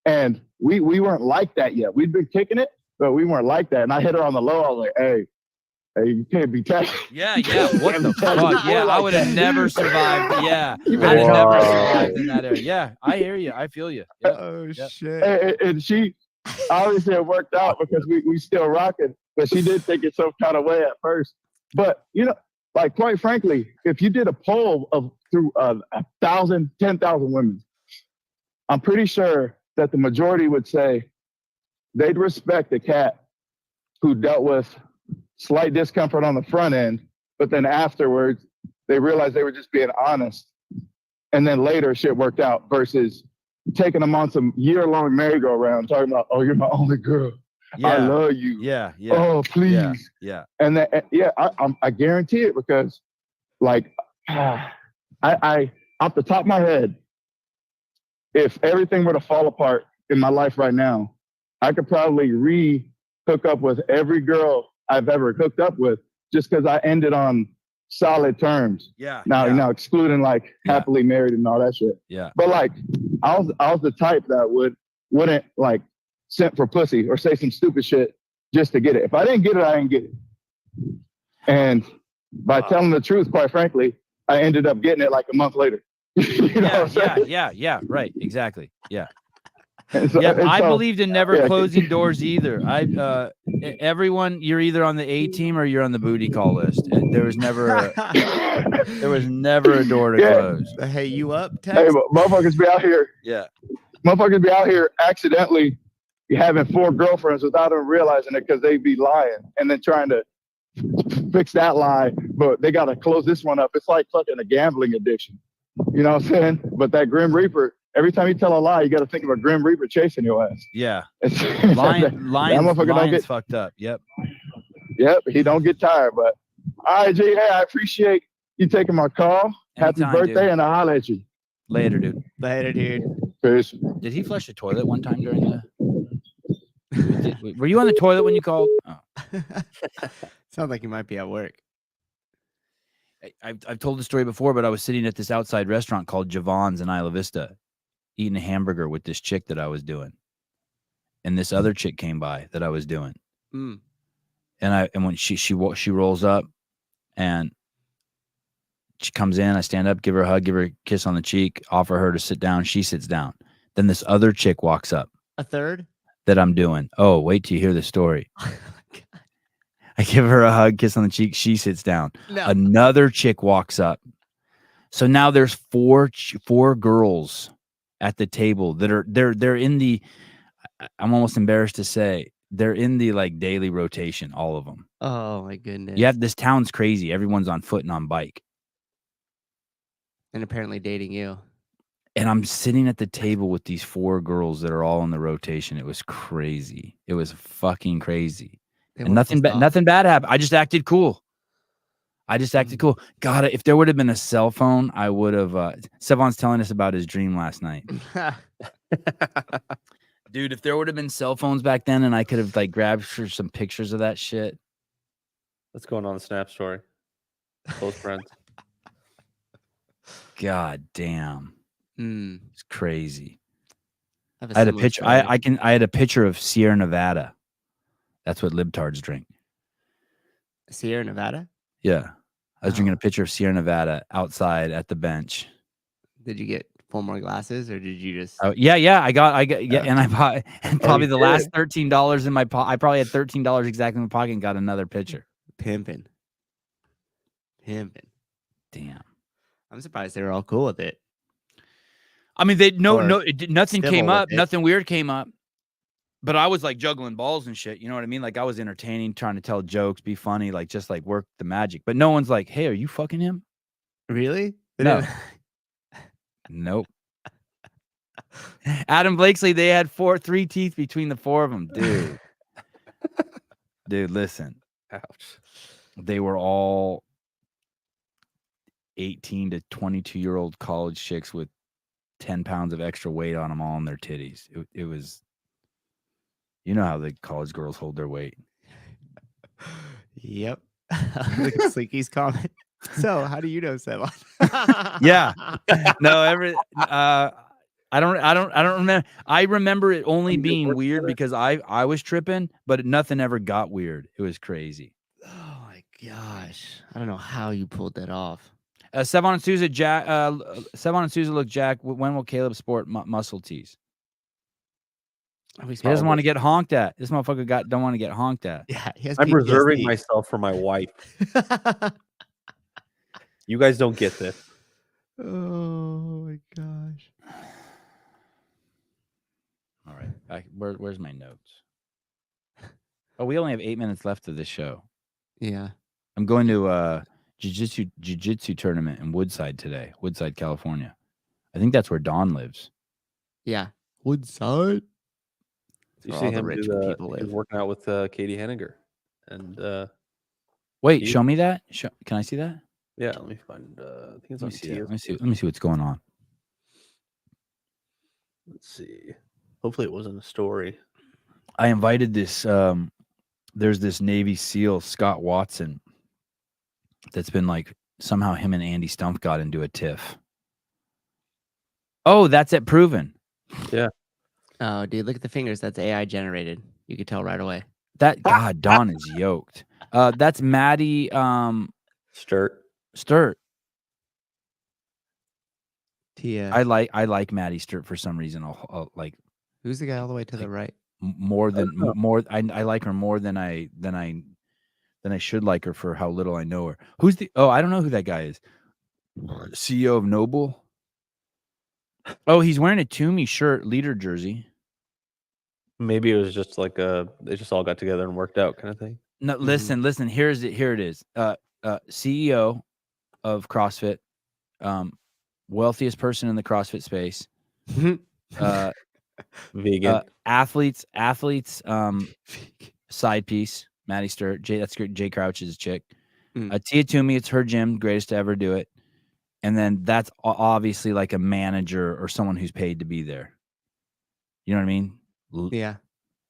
and we weren't like that yet. We'd been kicking it, but we weren't like that. And I hit her on the low. I was like, hey, you can't be tagged. Yeah. What the fuck? Yeah, I would have never survived. Yeah, I'd have never survived in that area. Yeah, I hear you. I feel you. Yeah. Oh, shit. And she, obviously it worked out because we still rocking, but she did think it some kind of way at first. But, like, quite frankly, if you did a poll through 1,000, 10,000 women, I'm pretty sure that the majority would say they'd respect a cat who dealt with slight discomfort on the front end, but then afterwards they realized they were just being honest, and then later shit worked out, versus taking them on some year-long merry-go-round talking about, oh, you're my only girl. Yeah. I love you. Yeah. Oh, please. Yeah. And then, I guarantee it, because, like, I off the top of my head, if everything were to fall apart in my life right now, I could probably hook up with every girl I've ever hooked up with, just because I ended on solid terms. Yeah. Now, excluding like happily married and all that shit. Yeah. But like, I was the type that wouldn't like simp for pussy or say some stupid shit just to get it. If I didn't get it, I didn't get it. And by telling the truth, quite frankly, I ended up getting it like a month later. Yeah. Right. Exactly. Yeah. I believed in never closing doors either. Everyone, you're either on the A team or you're on the booty call list. There was never a door to close. Hey, you up, Tex? Hey, motherfuckers be out here. Yeah. Motherfuckers be out here accidentally having 4 girlfriends without them realizing it, because they be lying and then trying to fix that lie, but they got to close this one up. It's like fucking a gambling addiction. You know what I'm saying? But that Grim Reaper, every time you tell a lie, you got to think of a Grim Reaper chasing your ass. Yeah. Lion's fucked up. Yep. He don't get tired. But all right, G, hey, I appreciate you taking my call. Anytime, happy birthday, dude. And I'll holler at you. Later, dude. Peace. Did he flush the toilet one time during the... Were you on the toilet when you called? Oh. Sounds like you might be at work. I've told the story before, but I was sitting at this outside restaurant called Javon's in Isla Vista, eating a hamburger with this chick that I was doing, and this other chick came by that I was doing, and when she rolls up, and she comes in, I stand up, give her a hug, give her a kiss on the cheek, offer her to sit down. She sits down. Then this other chick walks up. A third that I'm doing. Oh, wait till you hear the story. I give her a hug, kiss on the cheek. She sits down. No. Another chick walks up. So now there's four girls at the table that are they're in the. I'm almost embarrassed to say they're in the like daily rotation. All of them. Oh my goodness! You have this town's crazy. Everyone's on foot and on bike. And apparently dating you. And I'm sitting at the table with these 4 girls that are all in the rotation. It was crazy. It was fucking crazy. And nothing bad happened. I just acted cool. God, if there would have been a cell phone, I would have. Sevan's telling us about his dream last night. Dude, if there would have been cell phones back then and I could have like grabbed for some pictures of that shit. What's going on in the Snap story? Close friends. God damn. It's crazy. I had a picture. I had a picture of Sierra Nevada. That's what libtards drink. Sierra Nevada? Yeah. I was drinking a picture of Sierra Nevada outside at the bench. Did you get 4 more glasses or did you just? Oh, yeah. I got, and I bought probably the last $13 in my pocket. I probably had $13 exactly in my pocket and got another picture. Pimping. Damn. I'm surprised they were all cool with it. I mean, nothing came up. Nothing weird came up. But I was like juggling balls and shit. You know what I mean? Like I was entertaining, trying to tell jokes, be funny, like just like work the magic. But no one's like, hey, are you fucking him? Really? No. Nope. Adam Blakeslee, they had 3 teeth between the 4 of them. Dude. Dude, listen. Ouch. They were all 18 to 22-year-old college chicks with 10 pounds of extra weight on them all in their titties. It was, you know how the college girls hold their weight. Yep. Look at Sleeky's comment. So, how do you know Sevan? Yeah. No, I don't remember. I remember it only being weird because I was tripping, but nothing ever got weird. It was crazy. Oh my gosh. I don't know how you pulled that off. Sevan and Souza, Sevan and Souza look Jack. When will Caleb sport muscle tees? He doesn't want to get honked at. This motherfucker don't want to get honked at. Yeah, I'm reserving myself for my wife. You guys don't get this. Oh my gosh. All right. Where's my notes? Oh, we only have 8 minutes left of this show. Yeah. I'm going to jiu-jitsu tournament in Woodside today. Woodside, California. I think that's where Don lives. Yeah. Woodside. You see him rich people live. He's working out with Katie Henniger. And wait, show me that. Can I see that? Yeah, let me find. I think it's on Let me see what's going on. Let's see. Hopefully, it wasn't a story. I invited this. There's this Navy SEAL, Scott Watson, that's been like somehow him and Andy Stumpf got into a tiff. Oh, that's at Proven. Yeah. Oh, dude, look at the fingers. That's AI generated. You could tell right away. That God, Don is yoked. That's Maddie. Sturt. Tia. I like Maddie Sturt for some reason. I'll like. Who's the guy all the way to the right? I like her more than I should like her for how little I know her. Who's the? Oh, I don't know who that guy is. CEO of Noble. Oh, he's wearing a Toomey shirt, leader jersey. Maybe it was just like they just all got together and worked out kind of thing. No, listen. Here it is. CEO of CrossFit, wealthiest person in the CrossFit space. Vegan. Athletes, side piece, Maddie Sturt. That's Jay Crouch's chick. Tia Toomey, it's her gym, greatest to ever do it. And then that's obviously like a manager or someone who's paid to be there. You know what I mean? Yeah.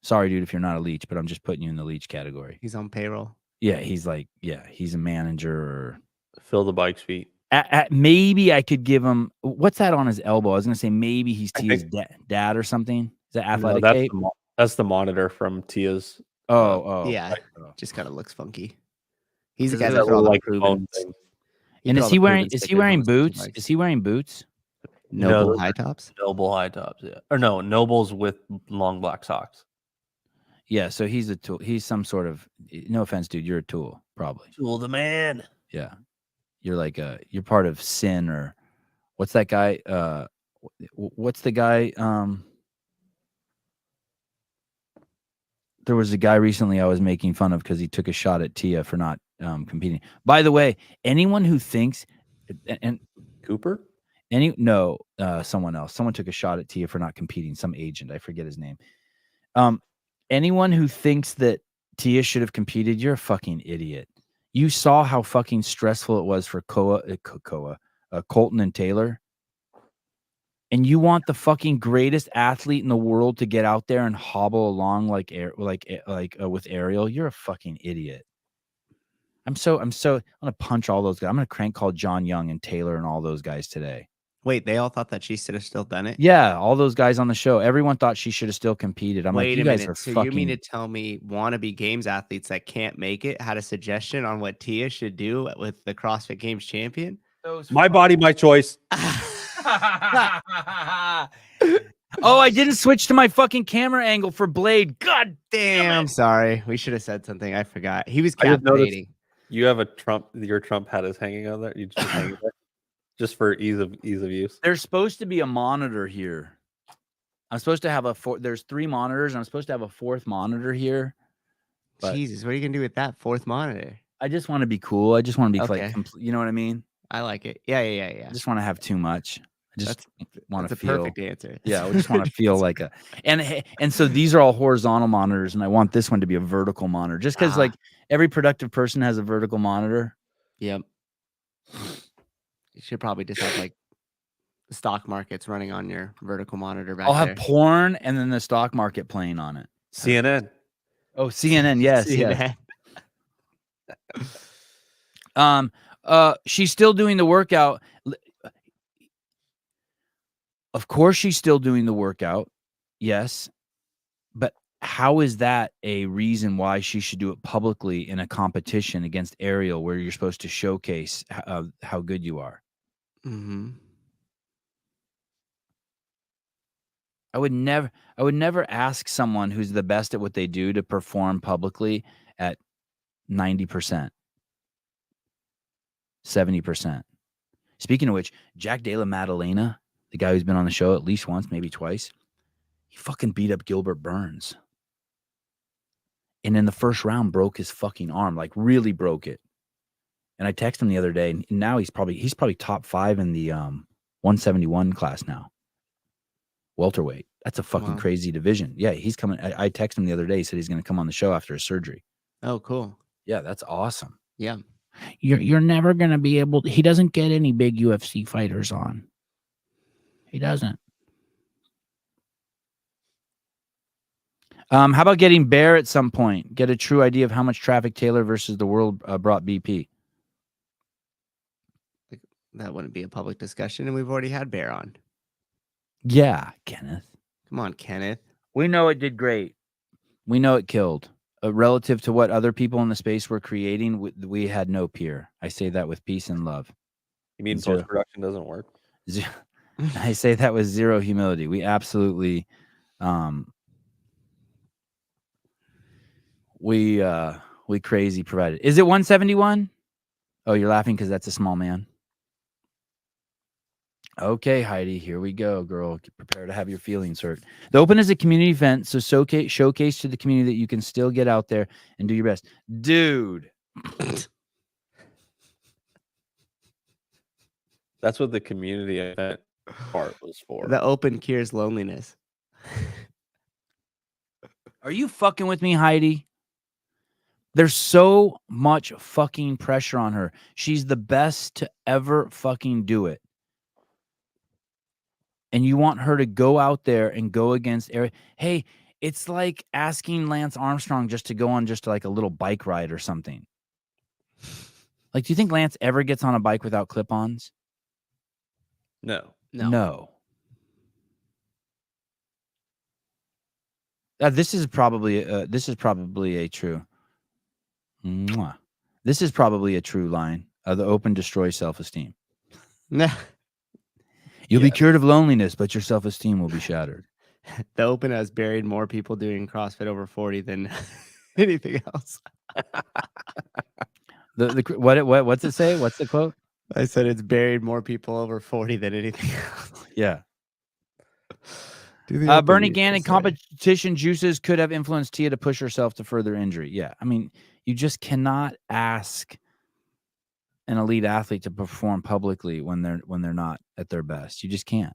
Sorry, dude, if you're not a leech, but I'm just putting you in the leech category. He's on payroll. Yeah, he's a manager or fill the bike's feet. Maybe I could give him what's that on his elbow? I was gonna say maybe he's Tia's dad or something. Is that athletic tape? That's the monitor from Tia's. Yeah, just kind of looks funky. He's the guy that's all like improvements. And is he wearing boots? Is he wearing boots? Noble high tops? Noble high tops, yeah. Or no, Nobles with long black socks. Yeah, so he's a tool. He's some sort of, no offense, dude, you're a tool, probably. Tool the man. Yeah. You're like you're part of Sin or what's that guy? What's the guy? There was a guy recently I was making fun of because he took a shot at Tia for not competing. By the way, anyone who thinks and Cooper, Someone else. Someone took a shot at Tia for not competing. Some agent, I forget his name. Anyone who thinks that Tia should have competed, you're a fucking idiot. You saw how fucking stressful it was for Colten and Taylor. And you want the fucking greatest athlete in the world to get out there and hobble along with Ariel? You're a fucking idiot. I'm gonna punch all those guys. I'm gonna crank call John Young and Taylor and all those guys today. Wait, they all thought that she should have still done it? Yeah, all those guys on the show. Everyone thought she should have still competed. I'm like, Wait you a guys minute. are So fucking. you mean to tell me wannabe games athletes that can't make it had a suggestion on what Tia should do with the CrossFit Games champion? My body, my choice. Oh, I didn't switch to my fucking camera angle for Blade. God damn. Sorry. We should have said something. I forgot. He was captivating. You have a Trump. Your Trump hat is hanging on there. You just hang it there? Just for ease of use. There's supposed to be a monitor here. I'm supposed to have there's 3 monitors. And I'm supposed to have a 4th monitor here. Jesus, what are you gonna do with that 4th monitor? I just want to be cool. I just want to be Okay. you know what I mean? I like it. Yeah. I just want to have too much. I just want to feel. Perfect answer. Yeah, I just want to feel like and so these are all horizontal monitors, and I want this one to be a vertical monitor, just because like every productive person has a vertical monitor. Yep. You should probably just have like the stock markets running on your vertical monitor back I'll there. have porn and then the stock market playing on it. CNN. Oh, CNN. Yes, CNN. Yes. She's still doing the workout. Of course, she's still doing the workout. Yes. But how is that a reason why she should do it publicly in a competition against Ariel where you're supposed to showcase how good you are? Mm-hmm. I would never ask someone who's the best at what they do to perform publicly at 90%, 70%. Speaking of which, Jack Della Maddalena, the guy who's been on the show at least once, maybe twice, he fucking beat up Gilbert Burns. And in the first round broke his fucking arm, like really broke it. And I texted him the other day, and now he's probably top 5 in the 171 class now. Welterweight. That's a fucking crazy division. Yeah, he's coming. I texted him the other day. He said he's going to come on the show after his surgery. Oh, cool. Yeah, that's awesome. Yeah. You're never going to be able to. He doesn't get any big UFC fighters on. He doesn't. How about getting Bear at some point? Get a true idea of how much traffic Taylor versus the world brought BP. That wouldn't be a public discussion, and we've already had Bear on. Yeah, Kenneth. Come on, Kenneth. We know it did great. We know it killed. Relative to what other people in the space were creating, we had no peer. I say that with peace and love. You mean post-production doesn't work? I say that with zero humility. We absolutely, we crazy provided. Is it 171? Oh, you're laughing because that's a small man. Okay, Heidi, here we go, girl. Prepare to have your feelings hurt. The Open is a community event, so showcase to the community that you can still get out there and do your best. Dude. That's what the community event part was for. The Open cures loneliness. Are you fucking with me, Heidi? There's so much fucking pressure on her. She's the best to ever fucking do it. And you want her to go out there and go against Eric. Hey, it's like asking Lance Armstrong just to go on just like a little bike ride or something. Like, do you think Lance ever gets on a bike without clip-ons? No. This is probably a true. Mwah. This is probably a true line. The Open destroys self-esteem. Nah. You'll be cured of loneliness, but your self-esteem will be shattered. The Open has buried more people doing CrossFit over 40 than anything else. What's it say? What's the quote? I said it's buried more people over 40 than anything else. Yeah. Bernie Gannon, competition juices could have influenced Tia to push herself to further injury. Yeah. I mean, you just cannot ask an elite athlete to perform publicly when they're not at their best. You just can't.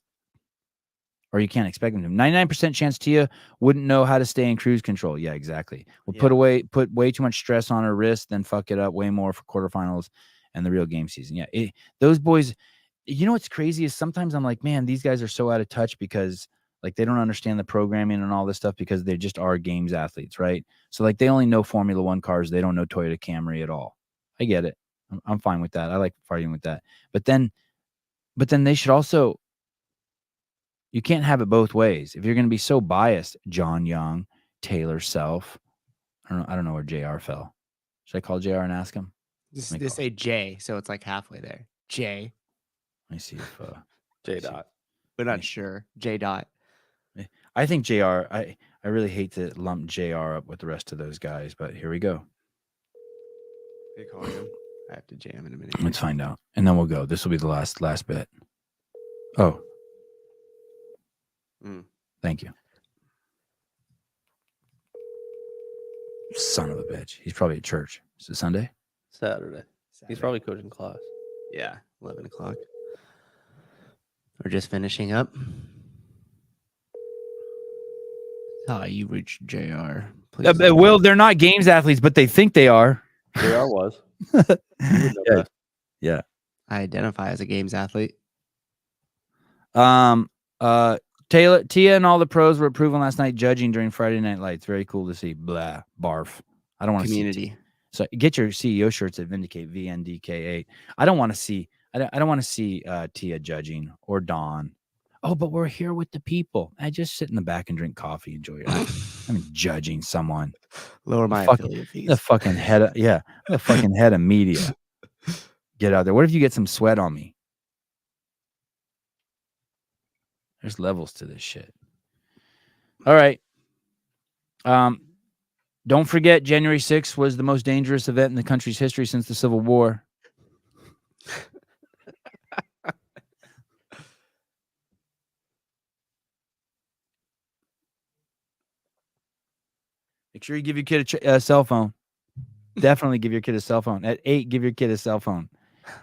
Or you can't expect them to. 99% chance Tia wouldn't know how to stay in cruise control. Yeah, exactly. We'll put way too much stress on her wrist, then fuck it up way more for quarterfinals and the real game season. Yeah, those boys, you know what's crazy is sometimes I'm like, man, these guys are so out of touch because like they don't understand the programming and all this stuff because they just are games athletes, right? So like they only know Formula One cars. They don't know Toyota Camry at all. I get it. I'm fine with that. I like fighting with that. But then they should also, you can't have it both ways. If you're going to be so biased, John Young, Taylor Self, I don't know where JR fell. Should I call JR and ask him? They say J, so it's like halfway there. J. Let me see if J dot. We're not sure. J dot. I think JR. I really hate to lump JR up with the rest of those guys, but here we go. They call him. I have to jam in a minute. Let's find out, and then we'll go. This will be the last bit. Oh, thank you. Son of a bitch. He's probably at church. Is it Sunday? Saturday. He's probably coaching class. Yeah, 11 o'clock. We're just finishing up. Hi, you reached JR. Well, they're not games athletes, but they think they are. JR was. Yeah. I identify as a games athlete. Taylor, Tia, and all the pros were proven last night judging during Friday Night Lights. Very cool to see. Blah, barf. I don't want to see community. So get your CEO shirts at Vindicate VNDK8. I don't want to see. I don't want to see Tia judging or Dawn. Oh, but we're here with the people. I just sit in the back and drink coffee. Enjoy it. I'm judging someone. Lower my affiliate fees. The fucking head. The fucking head of media. Get out there. What if you get some sweat on me? There's levels to this shit. All right. Don't forget, January 6th was the most dangerous event in the country's history since the Civil War. Make sure you give your kid a cell phone. Definitely give your kid a cell phone. At 8, give your kid a cell phone.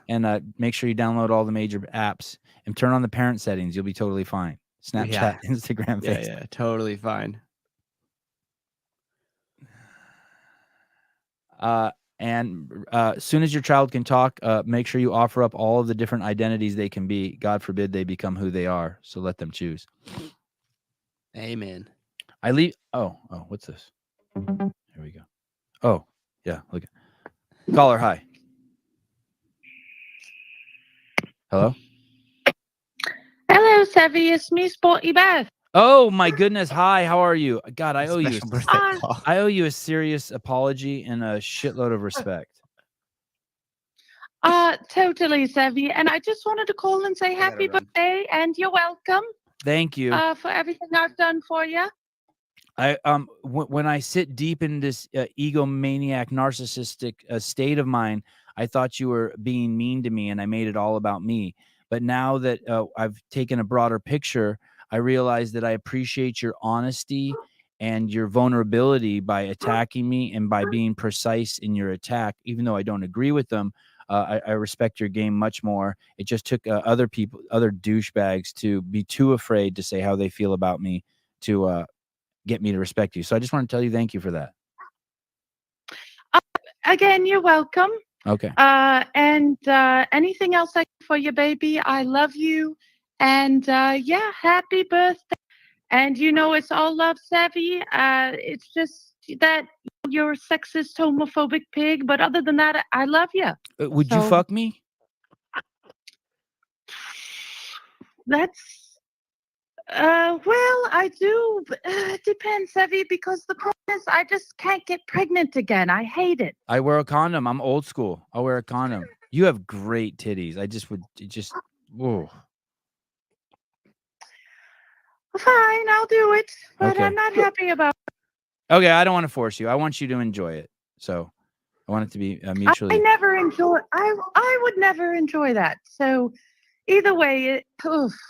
And make sure you download all the major apps and turn on the parent settings. You'll be totally fine. Snapchat, Instagram, Facebook. Yeah, totally fine. And as soon as your child can talk, make sure you offer up all of the different identities they can be. God forbid they become who they are. So let them choose. Amen. Oh, what's this? Here we go. Oh, yeah. Look. Caller, hi. Hello? Hello, Sevy. It's me, Sporty Beth. Oh my goodness. Hi, how are you? God, I owe you a serious apology and a shitload of respect. Totally, Sevy. And I just wanted to call and say happy birthday and you're welcome. Thank you. For everything I've done for you. When I sit deep in this egomaniac, narcissistic state of mine, I thought you were being mean to me and I made it all about me. But now that I've taken a broader picture, I realize that I appreciate your honesty and your vulnerability by attacking me and by being precise in your attack. Even though I don't agree with them, I respect your game much more. It just took other douchebags to be too afraid to say how they feel about me to get me to respect you. So I just want to tell you thank you for that. Again, you're welcome. Okay. And anything else I can for you, baby? I love you. And happy birthday. And it's all love, Sevy. It's just that you're a sexist, homophobic pig. But other than that, I love you. Would you fuck me? That's well, I do. It depends, Sevy, because the problem is I just can't get pregnant again. I hate it. I wear a condom. I'm old school. I'll wear a condom. You have great titties. Whoa. Fine, I'll do it, but Okay. I'm not happy about it. Okay, I don't want to force you. I want you to enjoy it. So I want it to be mutually. I never enjoy. I would never enjoy that. So either way,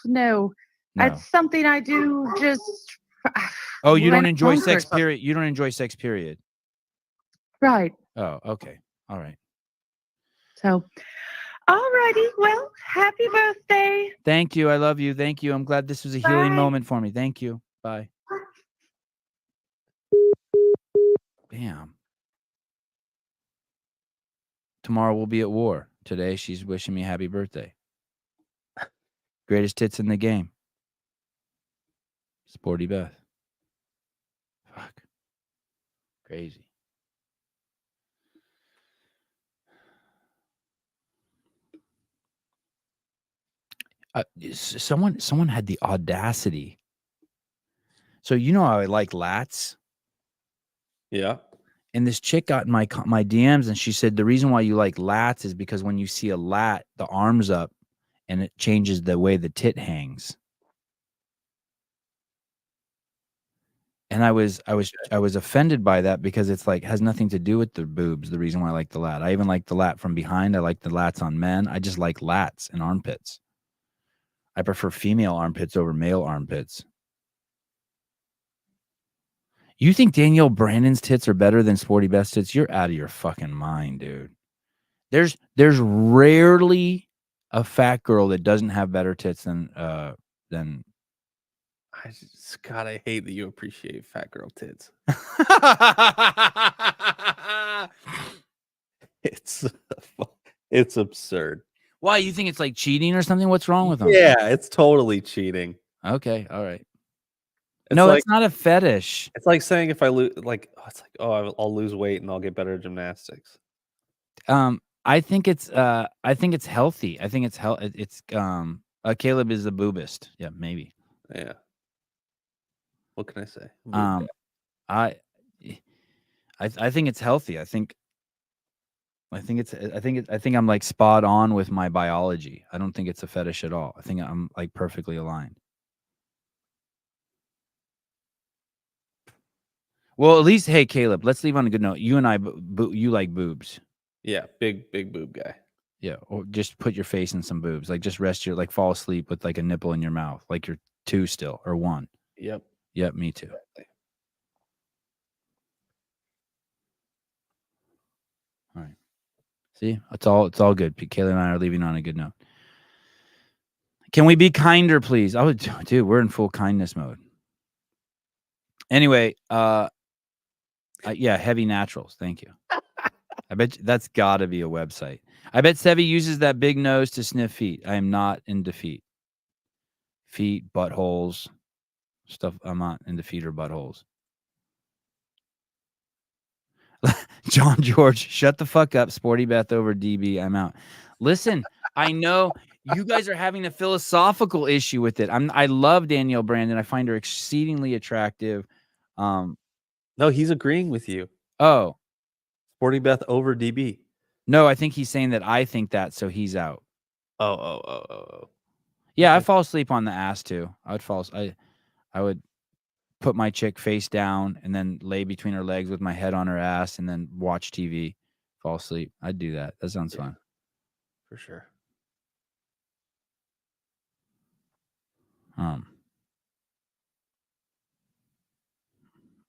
no. It's something I do just. Oh, you don't enjoy sex, period? You don't enjoy sex, period? Right. Oh, okay. All right. So, Alrighty, well, happy birthday. Thank you. I love you. Thank you. I'm glad this was a healing moment for me. Thank you. Bye. Bam. Tomorrow we'll be at war. Today she's wishing me happy birthday. Greatest tits in the game. Sporty Beth. Fuck. Crazy. Someone had the audacity. So you know how I like lats? Yeah. And this chick got in my DMs and she said the reason why you like lats is because when you see a lat, the arm's up and it changes the way the tit hangs. And I was offended by that because it's like has nothing to do with the boobs. The reason why I like the lat, I even like the lat from behind. I like the lats on men. I just like lats and armpits. I prefer female armpits over male armpits. You think Danielle Brandon's tits are better than Sporty Beth's tits? You're out of your fucking mind, dude. There's rarely a fat girl that doesn't have better tits than I hate that you appreciate fat girl tits. It's absurd. Why, you think it's like cheating or something? What's wrong with them? Yeah, it's totally cheating. Okay, all right. It's no, like, it's not a fetish. It's like saying if I lose, I'll lose weight and I'll get better at gymnastics. I think it's healthy. I think it's Caleb is a boobist. Yeah, maybe. Yeah. What can I say? I think it's healthy. I think I'm like spot on with my biology. I don't think it's a fetish at all. I think I'm like perfectly aligned. Well, at least, hey, Caleb, let's leave on a good note. You and I, you like boobs. Yeah, big boob guy. Yeah, or just put your face in some boobs. Like just rest like fall asleep with like a nipple in your mouth, like you're 2 still or 1. Yep. Yep, me too. Exactly. All right. See, it's all good. Kayla and I are leaving on a good note. Can we be kinder, please? Dude, we're in full kindness mode. Anyway, yeah, Heavy Naturals. Thank you. I bet that's got to be a website. I bet Sevi uses that big nose to sniff feet. I am not into feet. Feet, buttholes, stuff. I'm not into feet or buttholes. John George, shut the fuck up. Sporty Beth over DB. I'm out. Listen, I know you guys are having a philosophical issue with it. I love Danielle Brandon. I find her exceedingly attractive. No, he's agreeing with you. Oh. Sporty Beth over DB. No, I think he's saying that I think that, so he's out. Oh. Yeah, I fall asleep on the ass too. I would put my chick face down and then lay between her legs with my head on her ass and then watch TV, fall asleep. I'd do that. That sounds fun. For sure.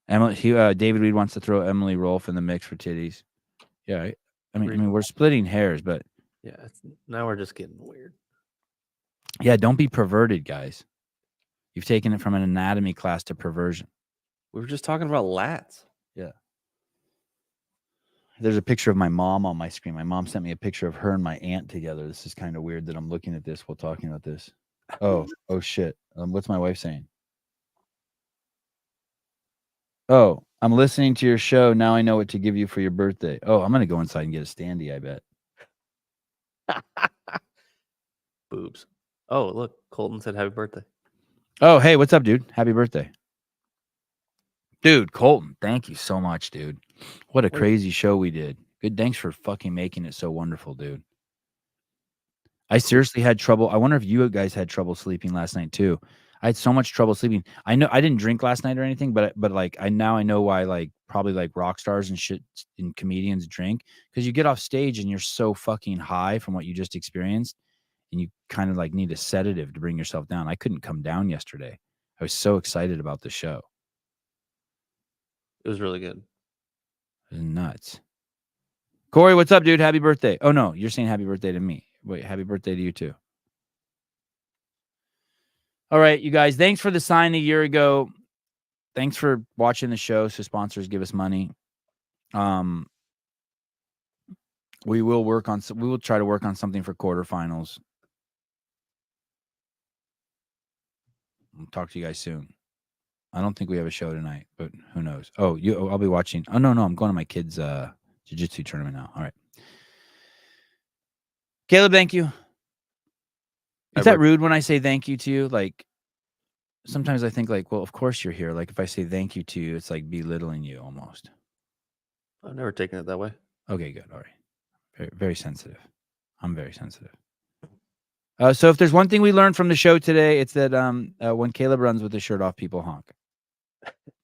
David Reed wants to throw Emily Rolfe in the mix for titties. Yeah, I mean, we're splitting hairs, but yeah, now we're just getting weird. Yeah, don't be perverted, guys. You've taken it from an anatomy class to perversion. We were just talking about lats. Yeah. There's a picture of my mom on my screen. My mom sent me a picture of her and my aunt together. This is kind of weird that I'm looking at this while talking about this. Oh shit. What's my wife saying? Oh, I'm listening to your show. Now I know what to give you for your birthday. Oh, I'm going to go inside and get a standee, I bet. Boobs. Oh, look. Colten said happy birthday. Oh, hey, what's up, dude? Happy birthday. Dude, Colten, thank you so much, dude. What a crazy show we did. Good. Thanks for fucking making it so wonderful, dude. I seriously had trouble. I wonder if you guys had trouble sleeping last night too. I had so much trouble sleeping. I know I didn't drink last night or anything, but like I know why like probably like rock stars and shit and comedians drink, because you get off stage and you're so fucking high from what you just experienced, and you kind of like need a sedative to bring yourself down. I couldn't come down yesterday. I was so excited about the show. It was really good. It was nuts. Corey, what's up, dude? Happy birthday. Oh no, you're saying happy birthday to me. Wait, happy birthday to you too. All right, you guys. Thanks for the sign a year ago. Thanks for watching the show. So sponsors give us money. We will try to work on something for quarterfinals. I'll talk to you guys soon. I don't think we have a show tonight, but who knows? I'll be watching. Oh no, I'm going to my kids' jiu-jitsu tournament now. All right. Caleb, thank you. Is that rude when I say thank you to you? Like, sometimes I think like, well, of course you're here. Like if I say thank you to you, it's like belittling you almost. I've never taken it that way. Okay, good. All right. Very, very sensitive. I'm very sensitive. So if there's one thing we learned from the show today, it's that when Caleb runs with his shirt off, people honk.